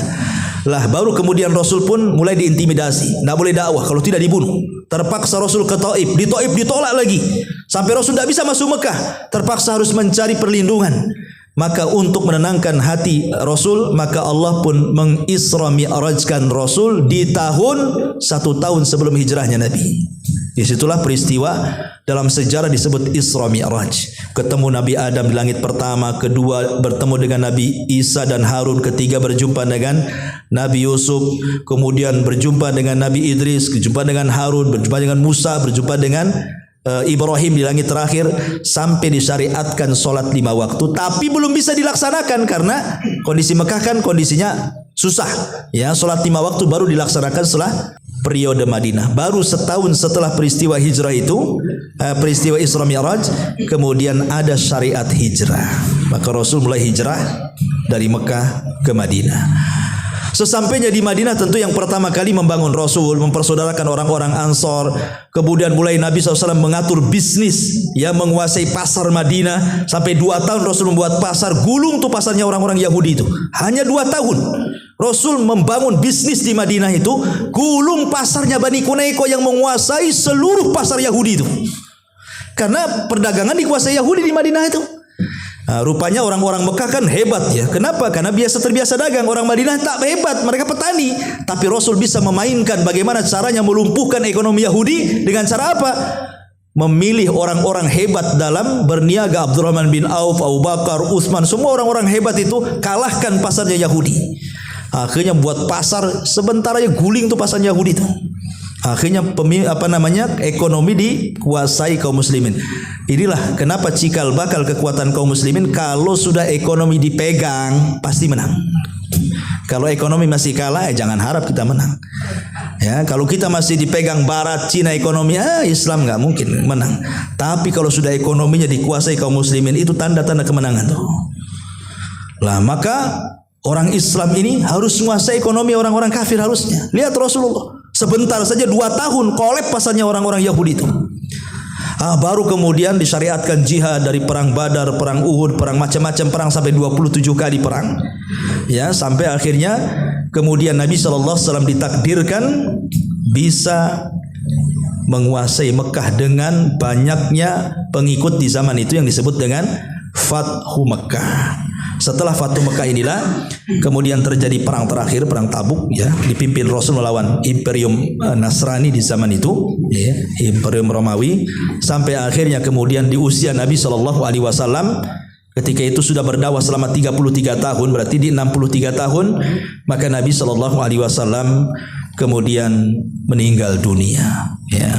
Lah baru kemudian Rasul pun mulai diintimidasi, tidak boleh dakwah kalau tidak dibunuh. Terpaksa Rasul ke Taif, di Taif ditolak lagi. Sampai Rasul tidak bisa masuk Mekah, terpaksa harus mencari perlindungan. Maka untuk menenangkan hati Rasul, maka Allah pun mengisra mi'rajkan Rasul di tahun 1 tahun sebelum hijrahnya Nabi. Disitulah peristiwa dalam sejarah disebut Isra Mi'raj. Ketemu Nabi Adam di langit pertama, kedua bertemu dengan Nabi Isa dan Harun, ketiga berjumpa dengan Nabi Yusuf, kemudian berjumpa dengan Nabi Idris, berjumpa dengan Harun, berjumpa dengan Musa, berjumpa dengan Ibrahim di langit terakhir, sampai disyariatkan solat 5 waktu, tapi belum bisa dilaksanakan karena kondisi Mekah kan kondisinya susah. Ya, solat 5 waktu baru dilaksanakan setelah periode Madinah. Baru setahun setelah peristiwa hijrah itu, peristiwa Isra Mi'raj, kemudian ada syariat hijrah. Maka Rasul mulai hijrah dari Mekah ke Madinah. Sesampainya di Madinah, tentu yang pertama kali membangun Rasul, mempersaudarakan orang-orang Ansor. Kemudian mulai Nabi SAW mengatur bisnis, ya, menguasai pasar Madinah. Sampai 2 tahun Rasul membuat pasar, gulung tuh pasarnya orang-orang Yahudi itu. Hanya 2 tahun Rasul membangun bisnis di Madinah itu, gulung pasarnya Bani Quraisy yang menguasai seluruh pasar Yahudi itu. Karena perdagangan dikuasai Yahudi di Madinah itu. Nah, rupanya orang-orang Mekah kan hebat ya. Kenapa? Karena terbiasa dagang. Orang Madinah tak hebat, mereka petani. Tapi Rasul bisa memainkan bagaimana caranya melumpuhkan ekonomi Yahudi dengan cara apa? Memilih orang-orang hebat dalam berniaga. Abdurrahman bin Auf, Abu Bakar, Utsman, semua orang-orang hebat itu kalahkan pasarnya Yahudi. Akhirnya buat pasar, sebentar aja guling tuh pasar Yahudi itu. Akhirnya ekonomi dikuasai kaum muslimin. Inilah kenapa cikal bakal kekuatan kaum muslimin, kalau sudah ekonomi dipegang pasti menang. Kalau ekonomi masih kalah, jangan harap kita menang. Ya, kalau kita masih dipegang Barat, Cina ekonomi, Islam nggak mungkin menang. Tapi kalau sudah ekonominya dikuasai kaum muslimin, itu tanda-tanda kemenangan tuh. Lah maka orang Islam ini harus menguasai ekonomi orang-orang kafir harusnya. Lihat Rasulullah. Sebentar saja 2 tahun kolep pasarnya orang-orang Yahudi itu. Baru kemudian disyariatkan jihad, dari perang Badar, perang Uhud, perang macam-macam perang sampai 27 kali perang. Ya, sampai akhirnya kemudian Nabi SAW ditakdirkan bisa menguasai Mekah dengan banyaknya pengikut di zaman itu yang disebut dengan Fathu Mekah. Setelah Fathu Mekah inilah kemudian terjadi perang terakhir, perang Tabuk, ya, dipimpin Rasul melawan Imperium Nasrani di zaman itu, ya, Imperium Romawi, sampai akhirnya kemudian di usia Nabi SAW ketika itu sudah berdakwah selama 33 tahun, berarti di 63 tahun maka Nabi SAW kemudian meninggal dunia, ya.